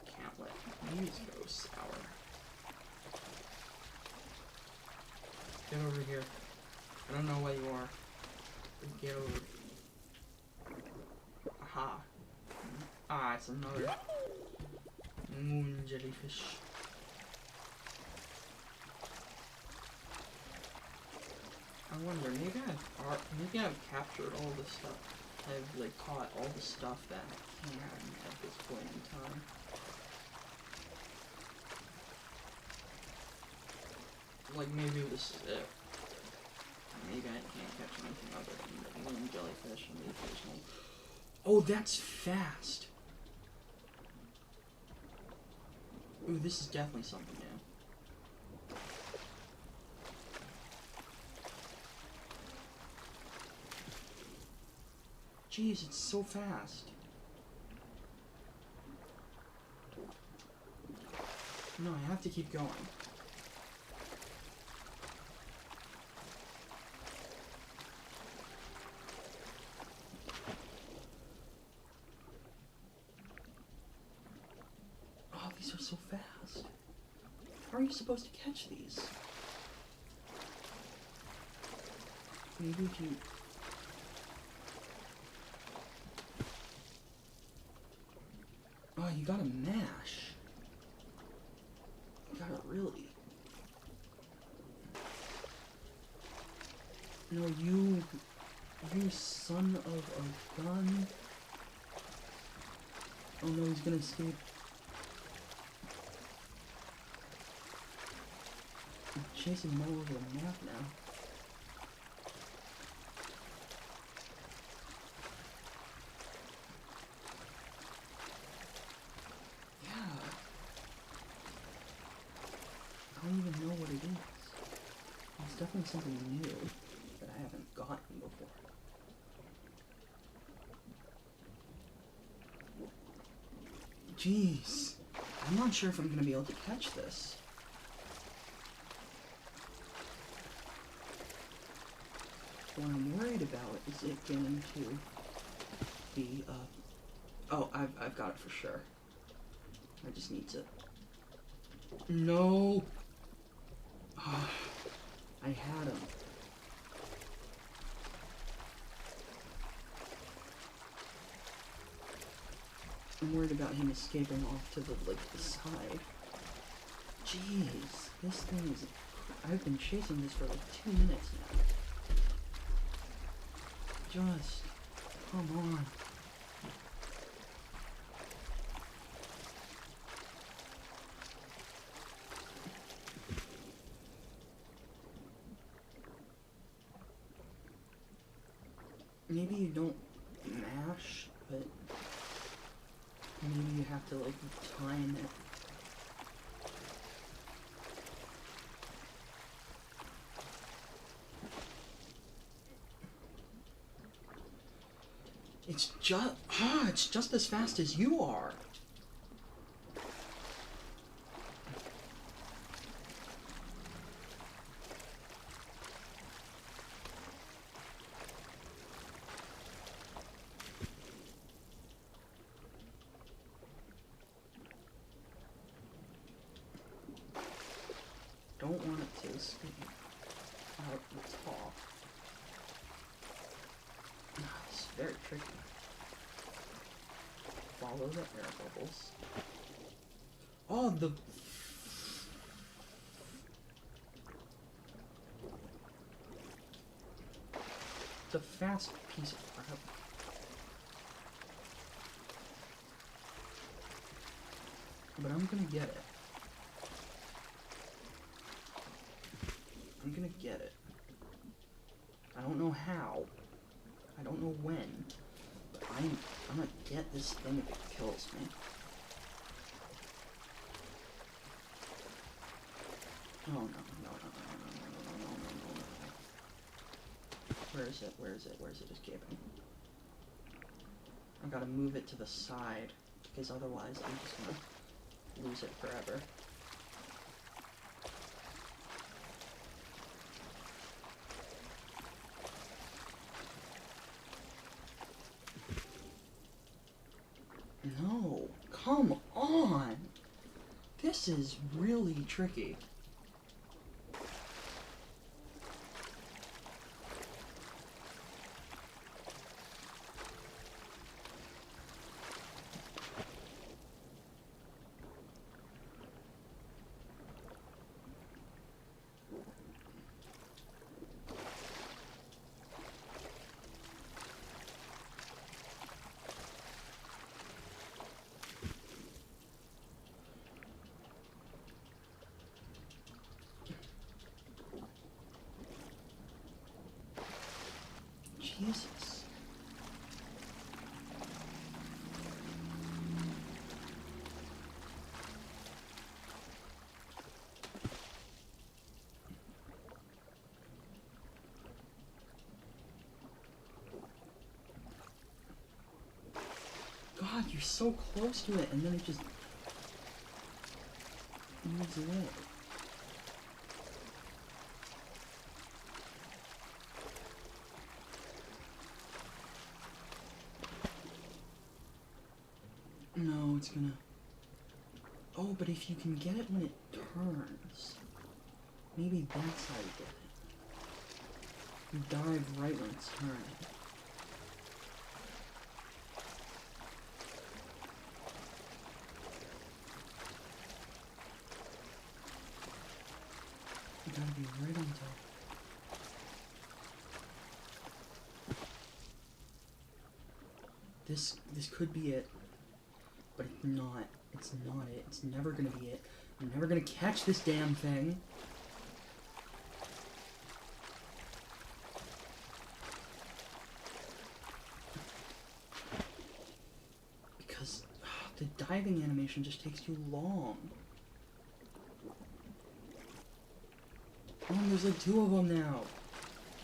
Can't let these go sour. Get over here. I don't know where you are. Get over. Aha. Ah, it's another moon jellyfish. I wonder, maybe I've captured all the stuff. I've like caught all the stuff that I can at this point in time. Like maybe this is it. Maybe I can't catch anything other than the moon jellyfish and the occasional. Oh, that's fast. Ooh, this is definitely something new. Jeez, it's so fast. No, I have to keep going. Oh, these are so fast. How are you supposed to catch these? Maybe if you... Oh, you gotta mash. You gotta really... No, you son of a gun. Oh no, he's gonna escape. I'm chasing him all over the map now. I don't even know what it is. It's definitely something new that I haven't gotten before. Jeez. I'm not sure if I'm going to be able to catch this. What I'm worried about is it getting to be, oh, I've got it for sure. I just need to... No! Oh, I had him. I'm worried about him escaping off to the side. Jeez, this thing is... I've been chasing this for like 2 minutes now. Just, come on. Maybe you don't mash, but maybe you have to, like, time it. It's just as fast as you are. Don't want it to escape out the top. It's very tricky. Follow the air bubbles. Oh, the fast piece of crap. But I'm gonna get it. I'm gonna get it. I don't know how. I don't know when. But I'm gonna get this thing if it kills me. Oh no, no, no, no, no, no, no, no, no, no, no, no. Where is it? Where is it? Where is it escaping? I gotta move it to the side, because otherwise I'm just gonna lose it forever. No, come on! This is really tricky. Jesus. God, you're so close to it, and then it just moves away. No, it's gonna... Oh, but if you can get it when it turns, maybe that's how you get it. You dive right when it's turning. You gotta be right on top. This could be it, but it's not. It's not it. It's never gonna be it. I'm never gonna catch this damn thing. Because the diving animation just takes too long. Oh, there's like 2 of them now.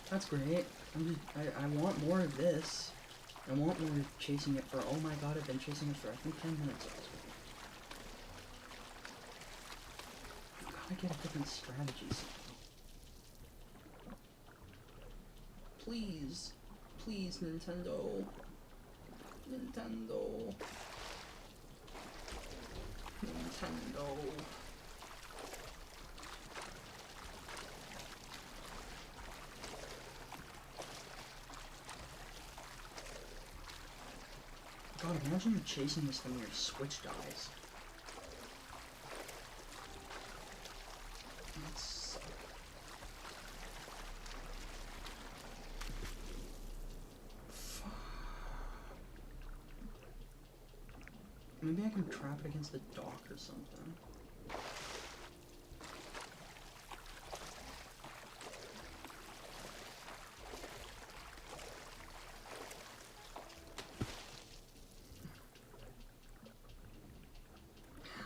That's great. I want more of this. I want more chasing it for, oh my god, I've been chasing it for I think 10 minutes. I've gotta get a different strategy somehow. Please. Please, Nintendo. Nintendo. Nintendo. God, imagine you're chasing this thing and your Switch dies. That's... Maybe I can trap it against the dock or something.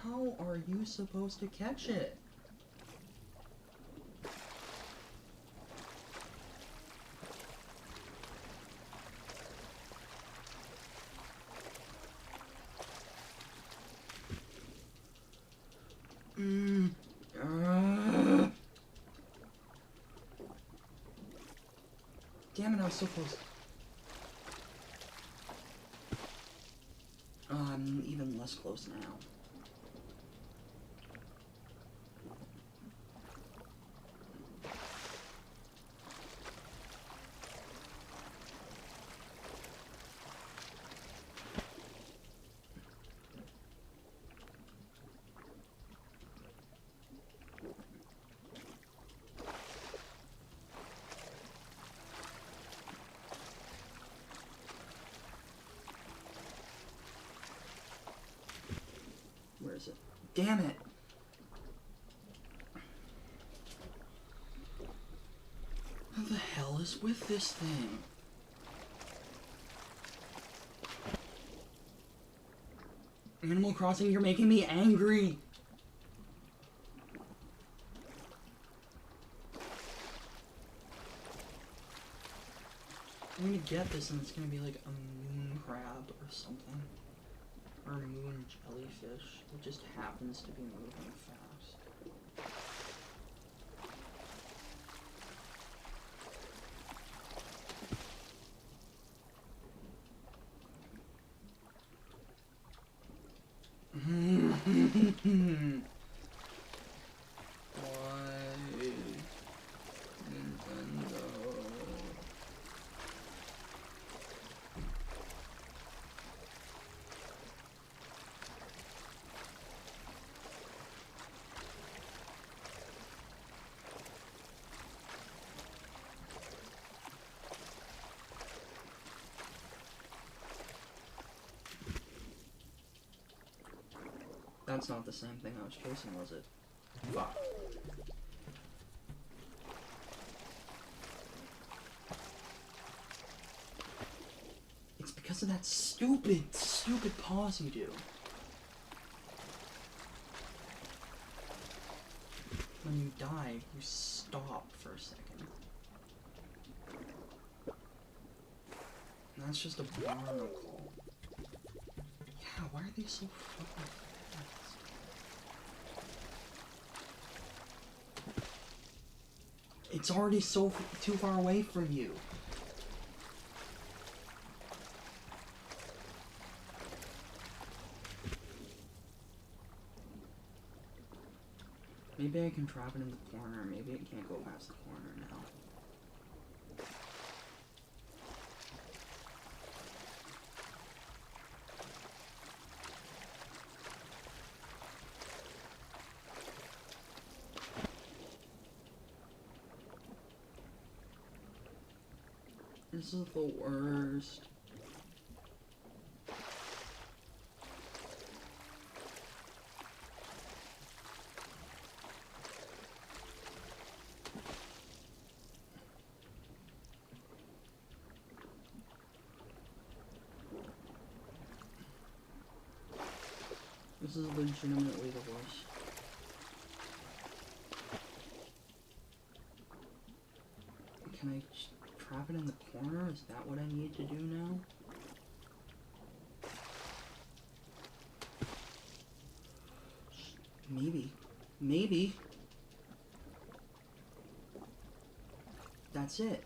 How are you supposed to catch it? Damn it, I was so close. I'm even less close now. Where is it? Damn it! What the hell is with this thing? Animal Crossing, you're making me angry! I'm gonna get this and it's gonna be like a moon crab or something. Or a moon jellyfish. It just happens to be moving fast. Why, Nintendo? That's not the same thing I was chasing, was it? Fuck. It's because of that stupid pause you do. When you die, you stop for a second. And that's just a barnacle. Yeah, why are they so fucking fast? It's already so too far away from you. Maybe I can trap it in the corner. Maybe it can't go past the corner now. This is the worst. This is legitimately the worst. Can I just trap it in the corner? Is that what I need to do now? Maybe. Maybe. That's it.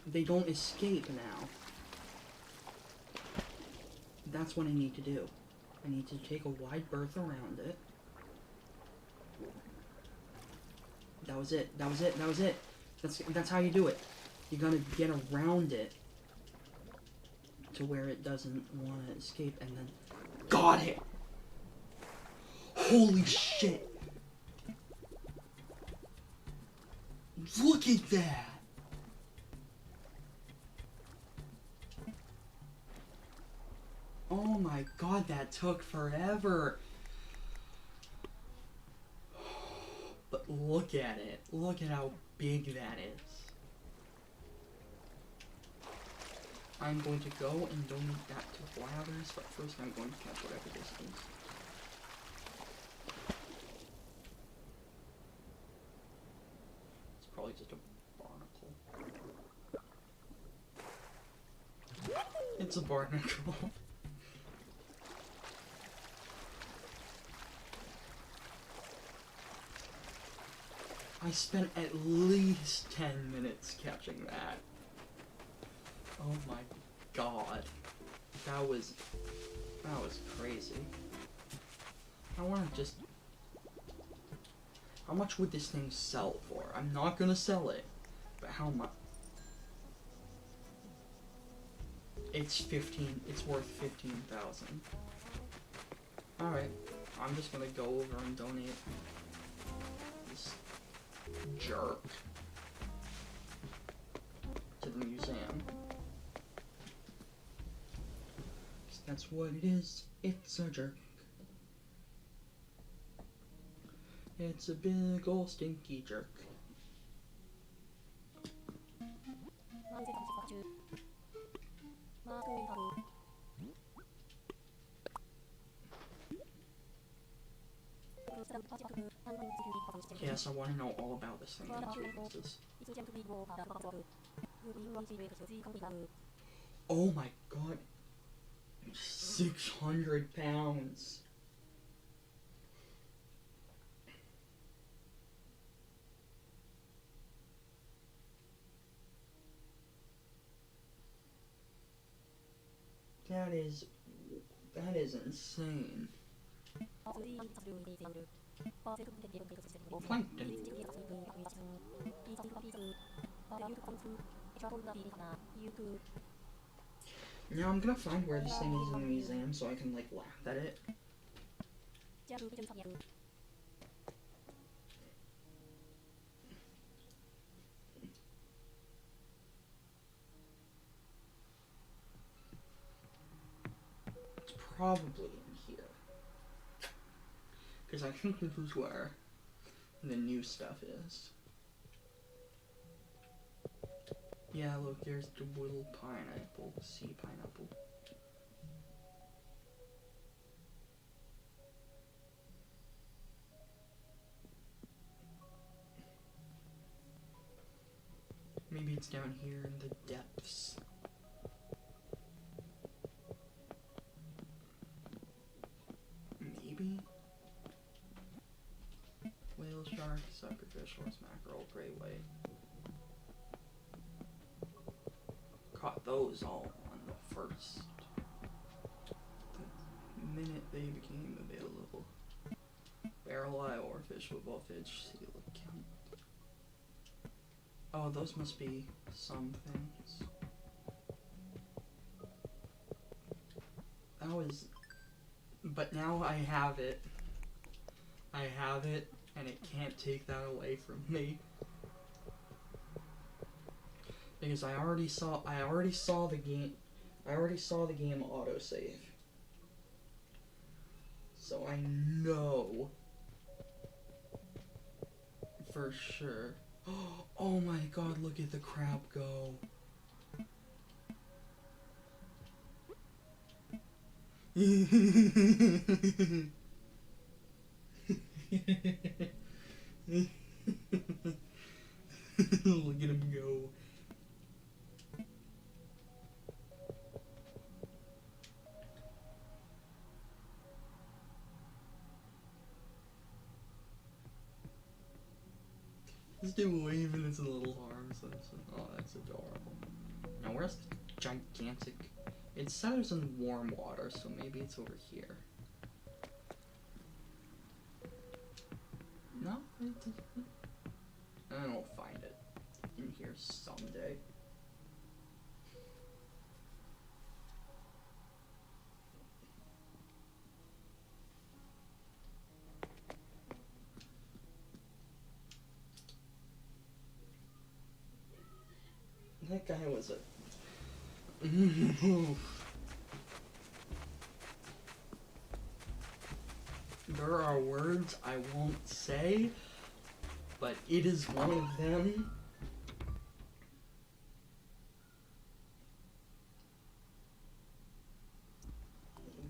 They don't escape now. That's what I need to do. I need to take a wide berth around it. That was it. That was it. That was it. That's how you do it. You gotta get around it to where it doesn't want to escape, and then got it. Holy shit! Look at that. Oh my god, that took forever. But look at it. Look at how big that is. I'm going to go and donate that to Blathers, but first I'm going to catch whatever this is. It's probably just a barnacle. It's a barnacle. I spent at least 10 minutes catching that. Oh my god. That was crazy. I wanna just... How much would this thing sell for? I'm not gonna sell it, but how much? It's worth 15,000. Alright, I'm just gonna go over and donate this jerk to the museum. That's what it is. It's a jerk. It's a big ol' stinky jerk. Yes, I want to know all about this thing. Oh my god. 600 pounds. That is insane. Plankton. Now I'm gonna find where this thing is in the museum so I can like laugh at it. It's probably in here. Because I think this is where the new stuff is. Yeah, look, there's the little pineapple, sea pineapple. Maybe it's down here in the depths. Maybe? Whale, shark, suckerfish, horse mackerel, gray white. Caught those all on the first. The minute they became available. Barrel eye, oarfish, football fish, seal account. Oh, those must be some things. That was... But now I have it. I have it, and it can't take that away from me. Because I already saw the game autosave. So I know for sure. Oh my god, look at the crab go. Look at him go. He's still waving his little arms. Oh, that's adorable. Now, where's the gigantic... It said it was in warm water, so maybe it's over here. No, it doesn't. I'll find it in here someday. That guy was a... There are words I won't say, but it is one of them.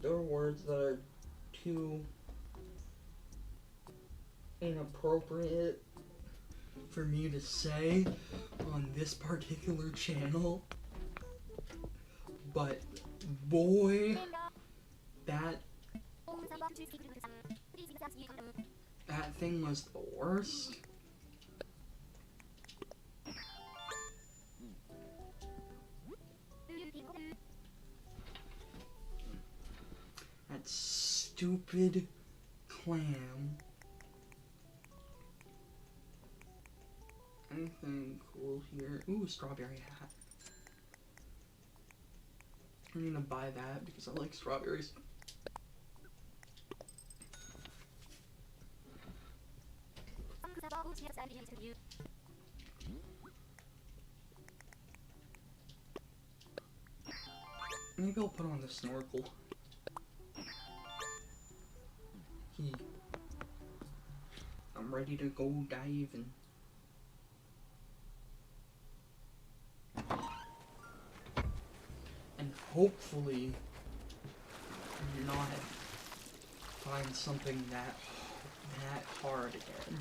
There are words that are too inappropriate for me to say on this particular channel, but boy, that thing was the worst. That stupid clam. Anything cool here? Ooh, strawberry hat. I'm gonna buy that because I like strawberries. Maybe I'll put on the snorkel. I'm ready to go diving. And hopefully not find something that hard again.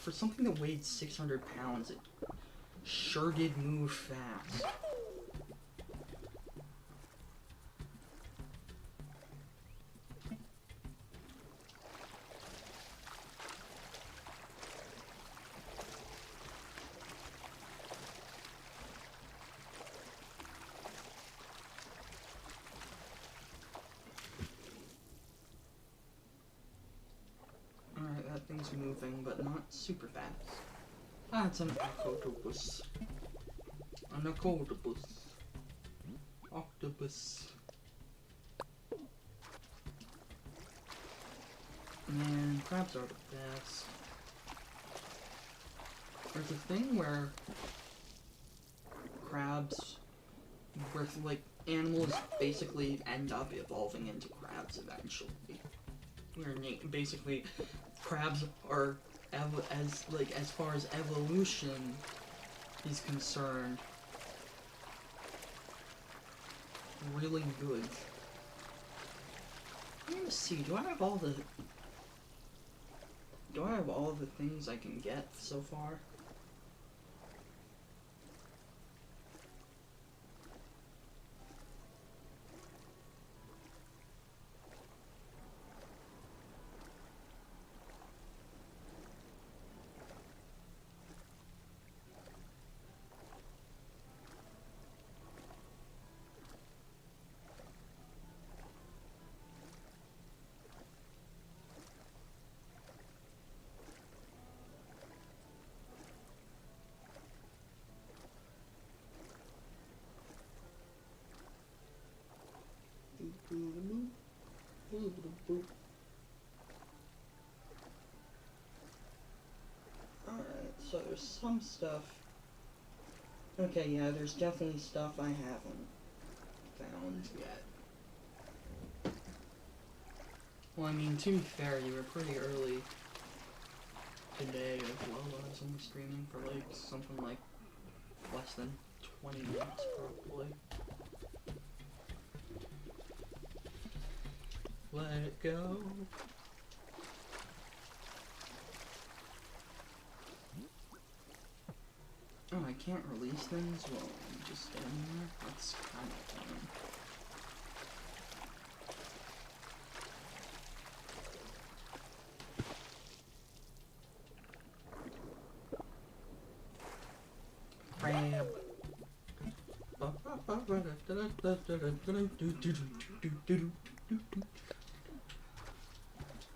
For something that weighed 600 pounds, it sure did move fast. Thing's moving, but not super fast. Ah, it's an octopus. An octopus. Octopus. Man, crabs are the best. There's a thing where crabs, where like animals basically end up evolving into crabs eventually. Where basically crabs are as far as evolution is concerned, really good. Let me see, do I have all the things I can get so far? Alright, so there's some stuff. Okay, yeah, there's definitely stuff I haven't found yet. Well, I mean, to be fair, you were pretty early today as well. I was only streaming for like something like less than 20 minutes probably. Let it go. Oh, I can't release things while I'm just standing there? That's kind of fun. Crab.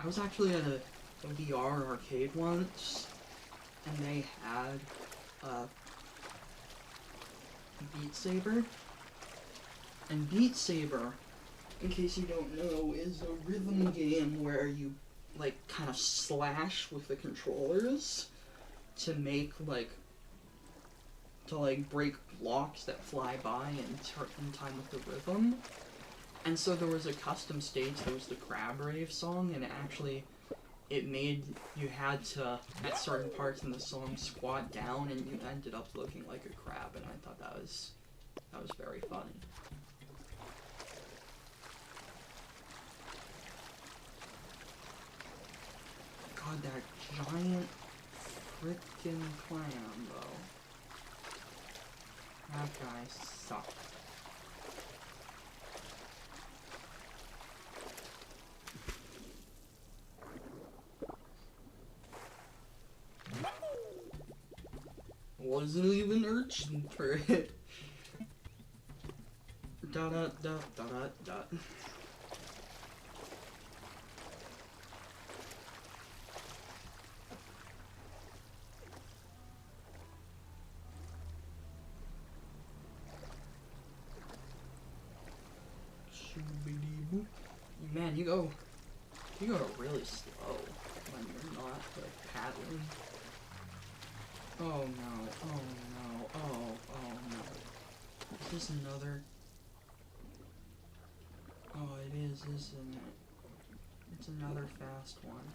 I was actually at a VR arcade once, and they had Beat Saber. And Beat Saber, in case you don't know, is a rhythm game where you like kind of slash with the controllers to make like to like break blocks that fly by and in time with the rhythm. And so there was a custom stage that was the Crab Rave song, and it made you had to, at certain parts in the song, squat down, and you ended up looking like a crab, and I thought that was very funny. God, that giant frickin' clam, though. That guy sucked. Wasn't even urgent for it. Da da da da da da. Man, you go really slow when you're not like paddling. Oh no, oh no, oh no. Is this another? Oh, it is, isn't it? It's another fast one.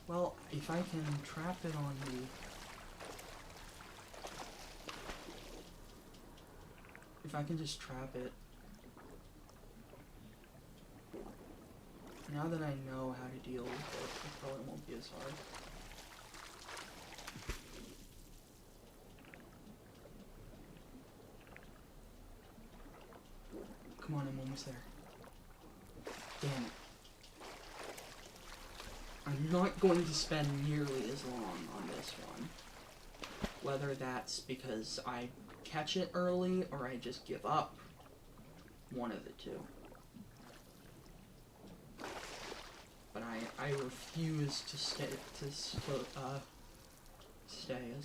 Well, if I can trap it on the... If I can just trap it... Now that I know how to deal with it, it probably won't be as hard. Come on, I'm almost there. Damn it. I'm not going to spend nearly as long on this one. Whether that's because I catch it early or I just give up. One of the two. But I refuse to stay as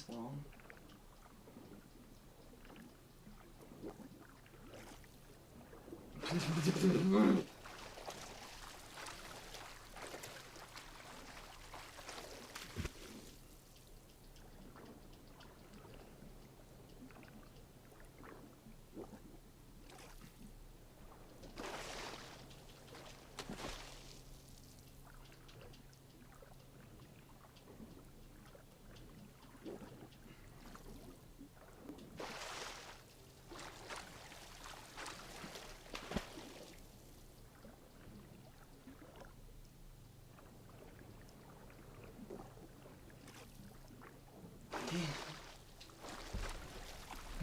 long.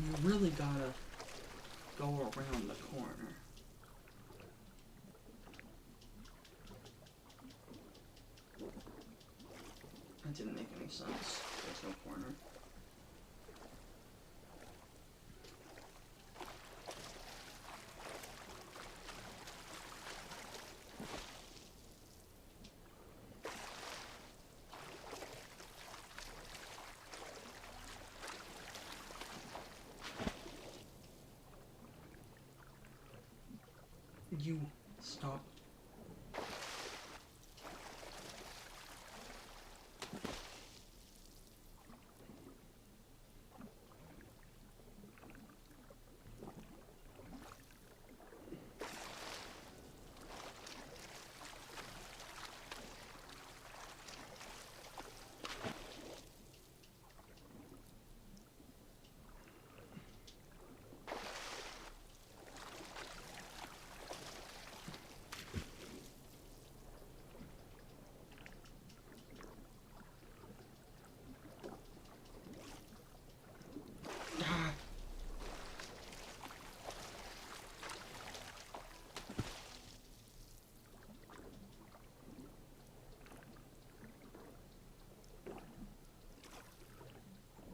You really gotta go around the corner. That didn't make any sense. There's no corner. You stop.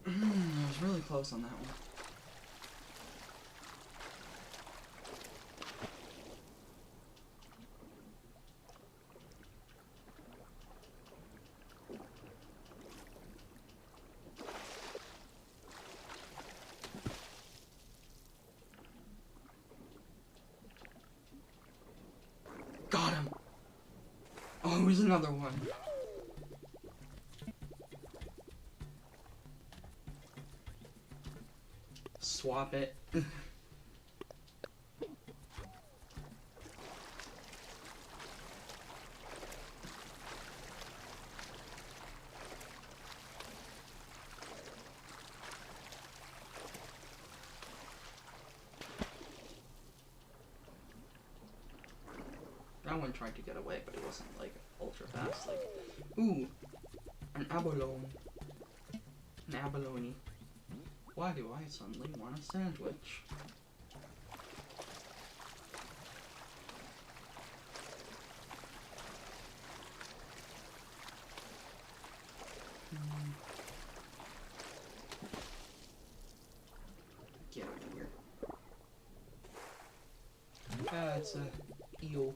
I was really close on that one. Got him! Oh, it was another one. swap it. That one tried to get away, but it wasn't like ultra fast. Like, ooh, an abalone. An abalone. Why do I suddenly want a sandwich? Get out of here. Ah, it's a eel.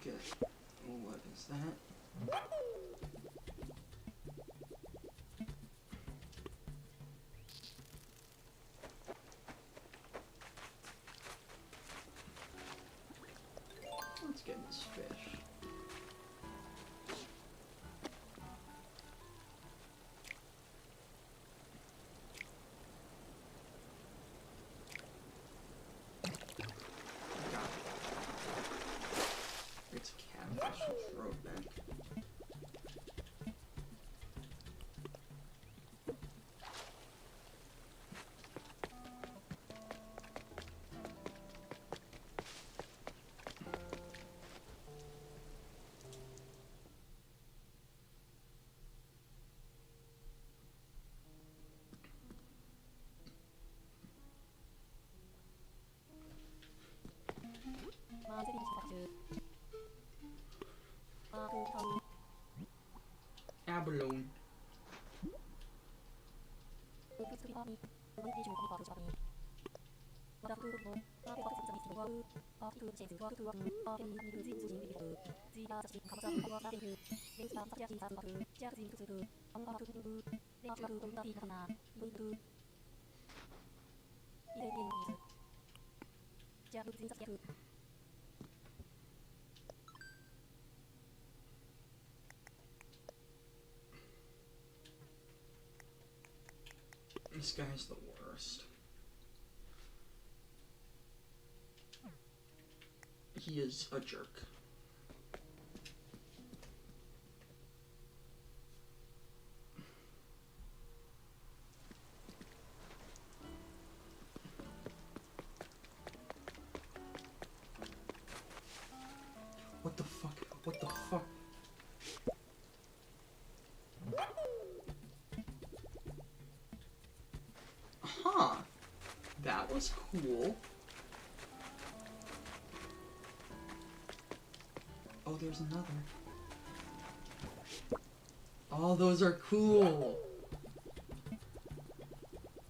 Good. What is that? Let's get this fish. Got it. It's a catfish with throat bent. Abalone. This guy's the worst. He is a jerk. What the fuck? What the fuck? Huh. That was cool. Oh, there's another. Oh, those are cool.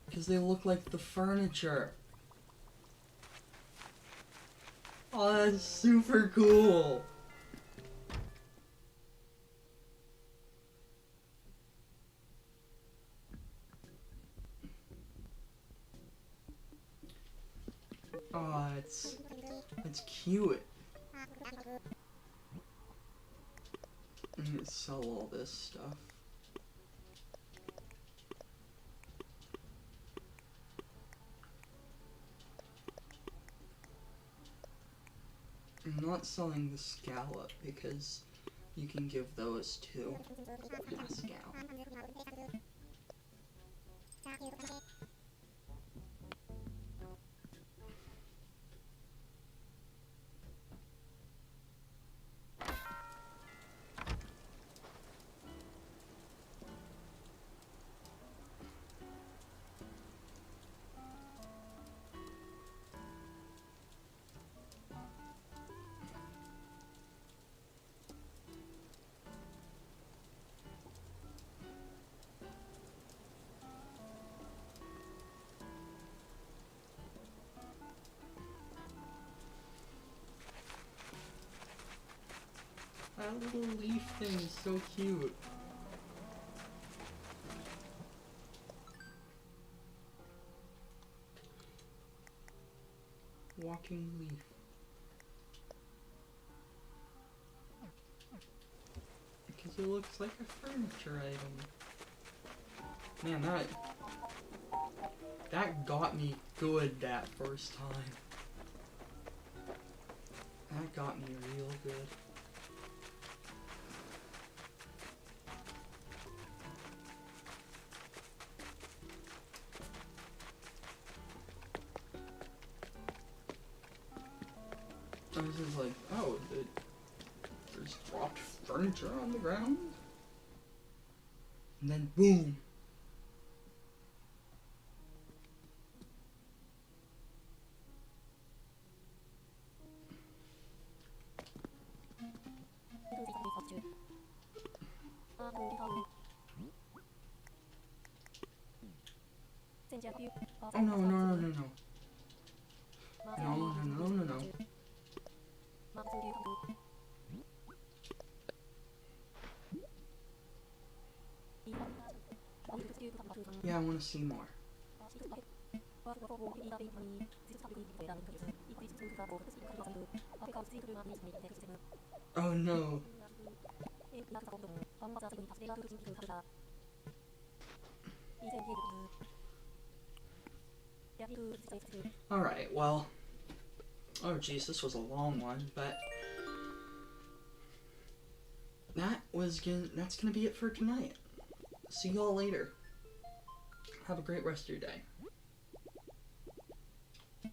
Because they look like the furniture. Oh, that's super cool. Oh, it's cute. I'm gonna sell all this stuff. I'm not selling the scallop because you can give those to Pascal. that little leaf thing is so cute. Walking leaf. Because it looks like a furniture item. Man, that got me good that first time. That got me real good. I was just like, oh, there's dropped furniture on the ground? And then boom! Oh no, no, no, no, no. No, no, no, no, no. Yeah, I want to see more. Oh no. Alright, well. Oh jeez, this was a long one, but that's gonna be it for tonight. See y'all later. Have a great rest of your day.